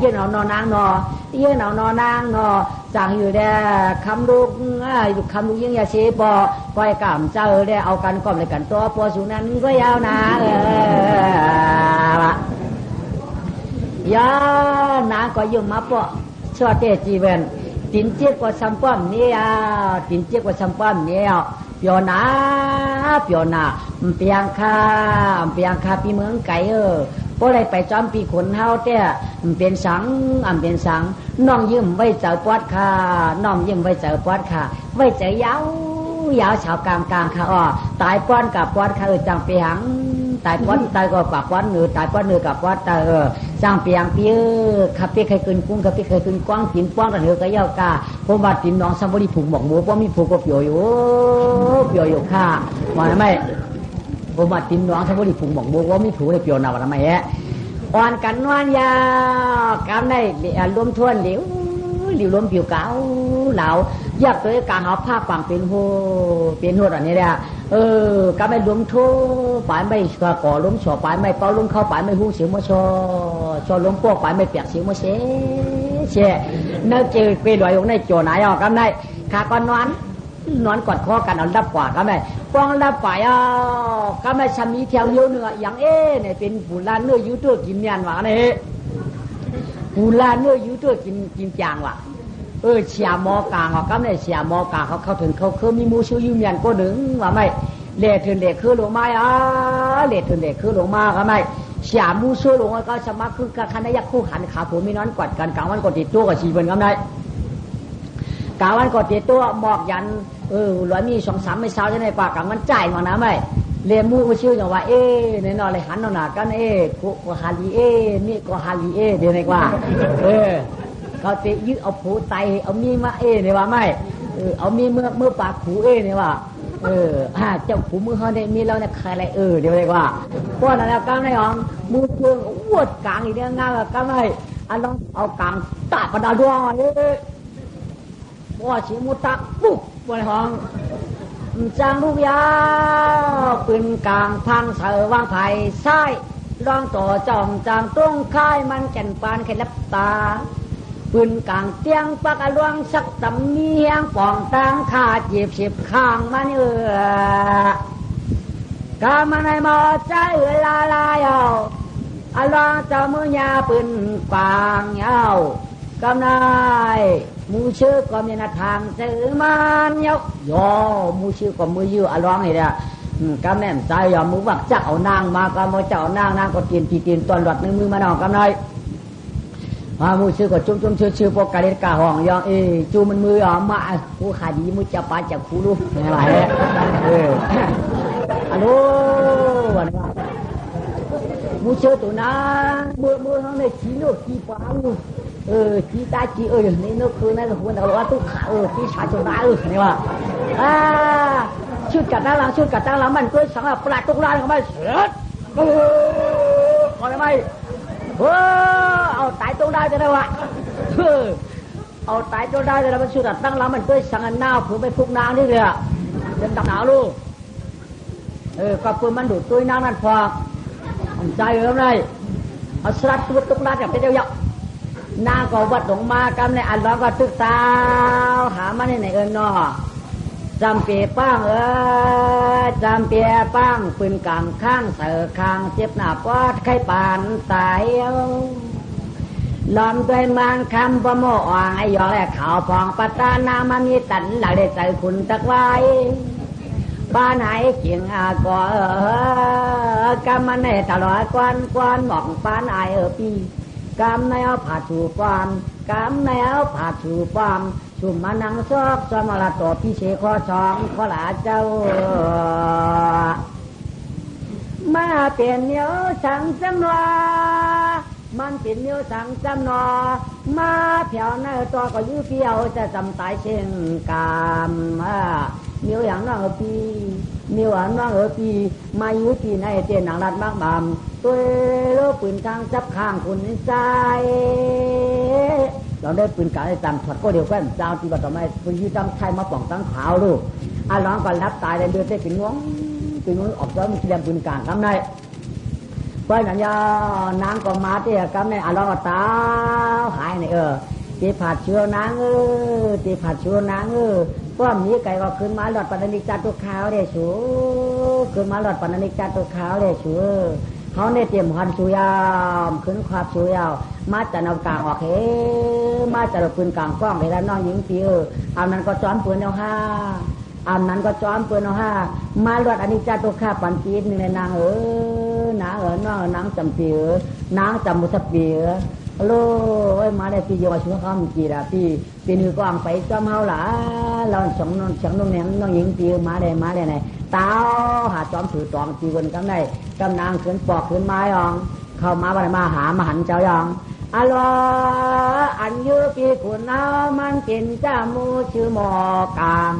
ยืนเอานอนางนอยืนเอานอนางนอสั่งอยู่ได้คำลูกยิ่งยาชีปอก้อยกามเจ้าได้เอากันก้อมเลยกันตัวปอสูนั้นก็ยาวนะยานางก็ยุ่งมาปอชอเตจีเวนตินเจี๊ยบกว่าสัมป้อมเนี่ยตินเจี๊ยบกว่าสัมป้อมเนี่ยเปียวนาเปียงคาปีเมืองไก่พอได้ไปจอมปีขนเฮาเต้เป็นสังเป็นสังน้องยืมไว้เจอปอดค่ะน้องยืมไว้เจอปอดค่ะไว้เจอยาวชาวกลางค่ะตายป้อนกับป้อนค่ะจังเปียงตายป้อนตายก็กับป้อนเนื้อตายป้อนเนื้อกับป้อนตายจังเปียงปีขับปีเคยขึ้นกุ้งขับปีเคยขึ้นกว้างกินป้อนกันเหือกระเยาะกาผมว่าติมน้องสัมบริผูกหมอกหมูป้อมีผูกก็เปียวอยู่ค่ะมาไหม ผมมาตินน้องทั้งบริพุงบอกบอกว่าไม่ถูกเลยเปลี่ยนเอาทำไมอ่ะอ่อนกันนวลยากำได้รวมทวนเดี๋ยวรวมผิวเก่าเหลาอยากตัวกลางเอาผ้าปังเป็นหัวอันนี้แหละก็ไม่รวมทั่วปลายไม่ก่อล้มฉอปลายไม่เป้าล้มเข้าปลายไม่หูเสียงมาชอล้มพวกปลายไม่เปียกเสียงมาเช่นั่นเจอไปลอยอยู่ในโจไหนอ่ะก็ได้ขาก้อนนอนกอดคอกันเอาดับกว่าก็ได้ป้องดับกว่าก็ไม่ชมีเที่ยวเลี้ยวเนื้ออย่างเนี่ยเป็นผู้ลานเนื้อยูทูบกินเมียนหวานเนี่ยผู้ลานเนื้อยูทูบกินจางว่ะเชียมอกลางเขาก็ไม่เชียมอกลางเขาถึงเขาคือมีมูชูยูเมียนก็ดึงว่าไม่เละถึงเด็กคือลงมาเละถึงเด็กคือลงมาก็ไม่เชียมูชูลงก็สมัครคือคันยักคู่ขันขาผมมีนอนกอดกันกลางวันกอดติดตัวกับชีเป็นก็ได้กลางวันกอดติดตัวหมอกยันร้อยมี2-3ไม่เช้าจะในปากกลางวันจ่ายมานะไม่เรียมูก็ชื่ออย่างว่าในนอนเลยหันหนากันก็ฮาลีนี่ก็ฮาลีเดี๋ยวไหนกว่าเขาเตะยื้อเอาผูไตเอามีมาเนี่ยว่าไม่เอามีเมื่อปากผูเนี่ยว่าเจ้าผูมือเขาเนี่ยมีแล้วเนี่ยใครอะไรเดี๋ยวเลยว่าพวกนั้นแล้วก็ไม่ยอมมือเพื่อนอ้วนกลางอีกเนี่ยง่ายก็ไม่อันต้องเอากลางตาประดาดวงว่าชิมุตะปุ๊บบนห้องจางลูกยาวปืนกลางพังเสือวางไผ่ไส้ร้องต่อจ่องจางต้งค่ายมันแก่นปานแค่ลับตาปืนกลางเตียงปากลวงสักตำเนียงป่องตังขาจีบ10ข้างมันกามันให้มาใจลาลายเอาอัลลอฮ์จะมือยาปืนกลางยาวกำนายมูชื่อก็มีนาทางซื้อมันยอมูชื่อก็มือยื้ออัลลอฮ์นี่แหละกำแม่มใจอย่ามือวักจะเอานางมาก็มาเจ้านางก็ตีนตอนหลอดในมือมาหนอกำนายมูชื่อก็จุ่มชื่อพวกกาเดกาห้องยองจูมันมือมาผู้ขาดีมือจะปาจะคูลูกอะไรฮัลโหลวันนี้มูชื่อตัวนั้นมือเขาในชี้ลูกชี้ฟ้าชี้ตาชี้นี่นึกคือนั่นคือเราว่าตุ๊กขาชี้ฉาจนได้นี่ว่าชุดกัดตั้งหลังมันก็สังปลาตุกร้านของมันเสือขอได้ไหมเอาตายตรงได้จะได้วะเอาตายตรงได้จะได้มันชุดตั้งหลังมันก็สังหน้าผืนไปพุกนางนี่เลยเดินดับหนาวลูกก็ปืนมันดูดตัวนางนั่นพอใจเลยไงเอาสลัดตัวตุกร้านแบบเดียวนางก็วัดหลงมากันในอันร้องก็ตึกตาหามาในไหนนอจำเปียป้างจำเปียป้างปืนกลางข้างเสือคางเจ็บหน้าปอดไข้ปานตายลอมด้วยมันคำประโมอ่างไอยอแลข่าวพองปัตตานามันมีตันหลักได้ใจคุณตักไว้บ้านไหนเกียงก่อกำมันในตลอดกวนหมอกป้านไอปีกำในเอาผ่าชูความกำในเอาผ่าชูความชุมมานังซอกสมาลาต่อพี่เชข้อสองข้อหลาเจ้ามาเปลี่ยนเนื้อสังจำนวมันเปลี่ยนเนื้อสังจำนวมาเผียวในตัวก็ยื้อเพียวจะจำตายเช่นกามเนื้ออย่างน้องปีเนื้ออย่างน้องปีมายื้อปีในเตียนหนังรัดมากบามตัวโลปืนทางจับข้างคุณใจเราได้ปืนกาได้จำถอดก็เดียวกันเจ้าที่บัดต่อมาปืนยืดจำใช้มาป่องตั้งขาวลูกร้องก่อนรับตายเลยเดือดได้เป็นงงออกจากมันเตรียมปืนกลางทำไงเพราะนั้นยานางก็มาที่กำในร้องก็ตาหายในตีผัดเชื้อนางตีผัดเชื้อนางพวกนี้ไก่ก็ขึ้นมาหลอดปนนิกจัตุขาวได้ชูขึ้นมาหลอดปนนิกจัตุขาวได้ชูเขาในเตรียมหันชูยาวขึ้นความชูยาวมาจะเอากลางออกมาจะเอาปืนกลางกล้องเวลาน้องหญิงตีอันนั้นก็จ้อมปืนเอาอันนั้นก็จ้อมปืนเอามาหลอดอันนี้จัตุขาปันจีนในนางนางน้องนางจำปีนางจำมุสปีโลมาได้ปีเยาวชนเขามีกี่ละปีนึงก็อังไปจ้อมเฮาหล่ะเราฉันน้องเนี่ยน้องหญิงปีมาได้ไหนตาหาจอมถือตองตีวนกันได้กำนางขึ้นปอกขึ้นไม้ยองเข้ามาวันมาหามาหันเจ้ายองอัลลอฮ์อันยืปีขุนเอามันเป็นเจ้ามูชื่อหมอกาม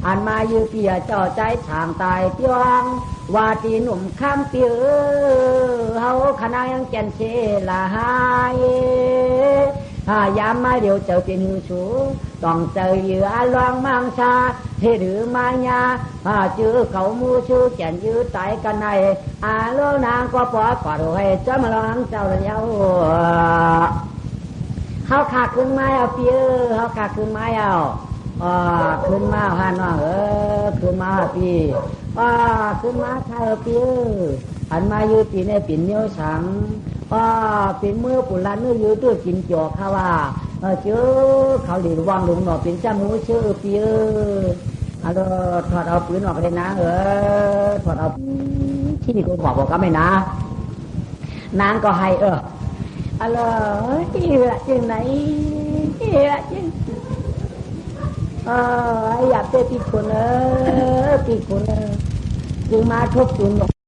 อันมายืปีเจ้าใจช่างตายเปียง ว่าตีหนุ่มข้ามเปียเฮาคณะยังแก่นเชลาหายยามมาเดี๋ยวเจ้าเป็นหูชูต้องเจอเหยื่อลองมังชาเทหรือมายาจื้อเขามูชูแก่นยื้อตายกันในโลนางก็ปอดกอดให้เจ้ามาลองเจ้าเดียวเขาขาดขึ้นไม้เอาเปียเขาขาดขึ้นไม้เอาขึ้นมาฮานว่าขึ้นมาพี่ขึ้นมาใช่เปียอันมาอยู่ปีในปีเนี้ยสังเป็นมือปุระเนื้อยืดตัวกินจอกเขาว่าเชื่อเขาหลีวังหลงหนอเป็นเจ้ามูเชื่อเปียถอดเอาปืนออกเลยนะถอดเอาที่นี่กูบอกก็ไม่นะนางก็ให้ที่ละจึงไหนที่ละจึงอยากเจอปีคนปีคนจึงมาทบทวน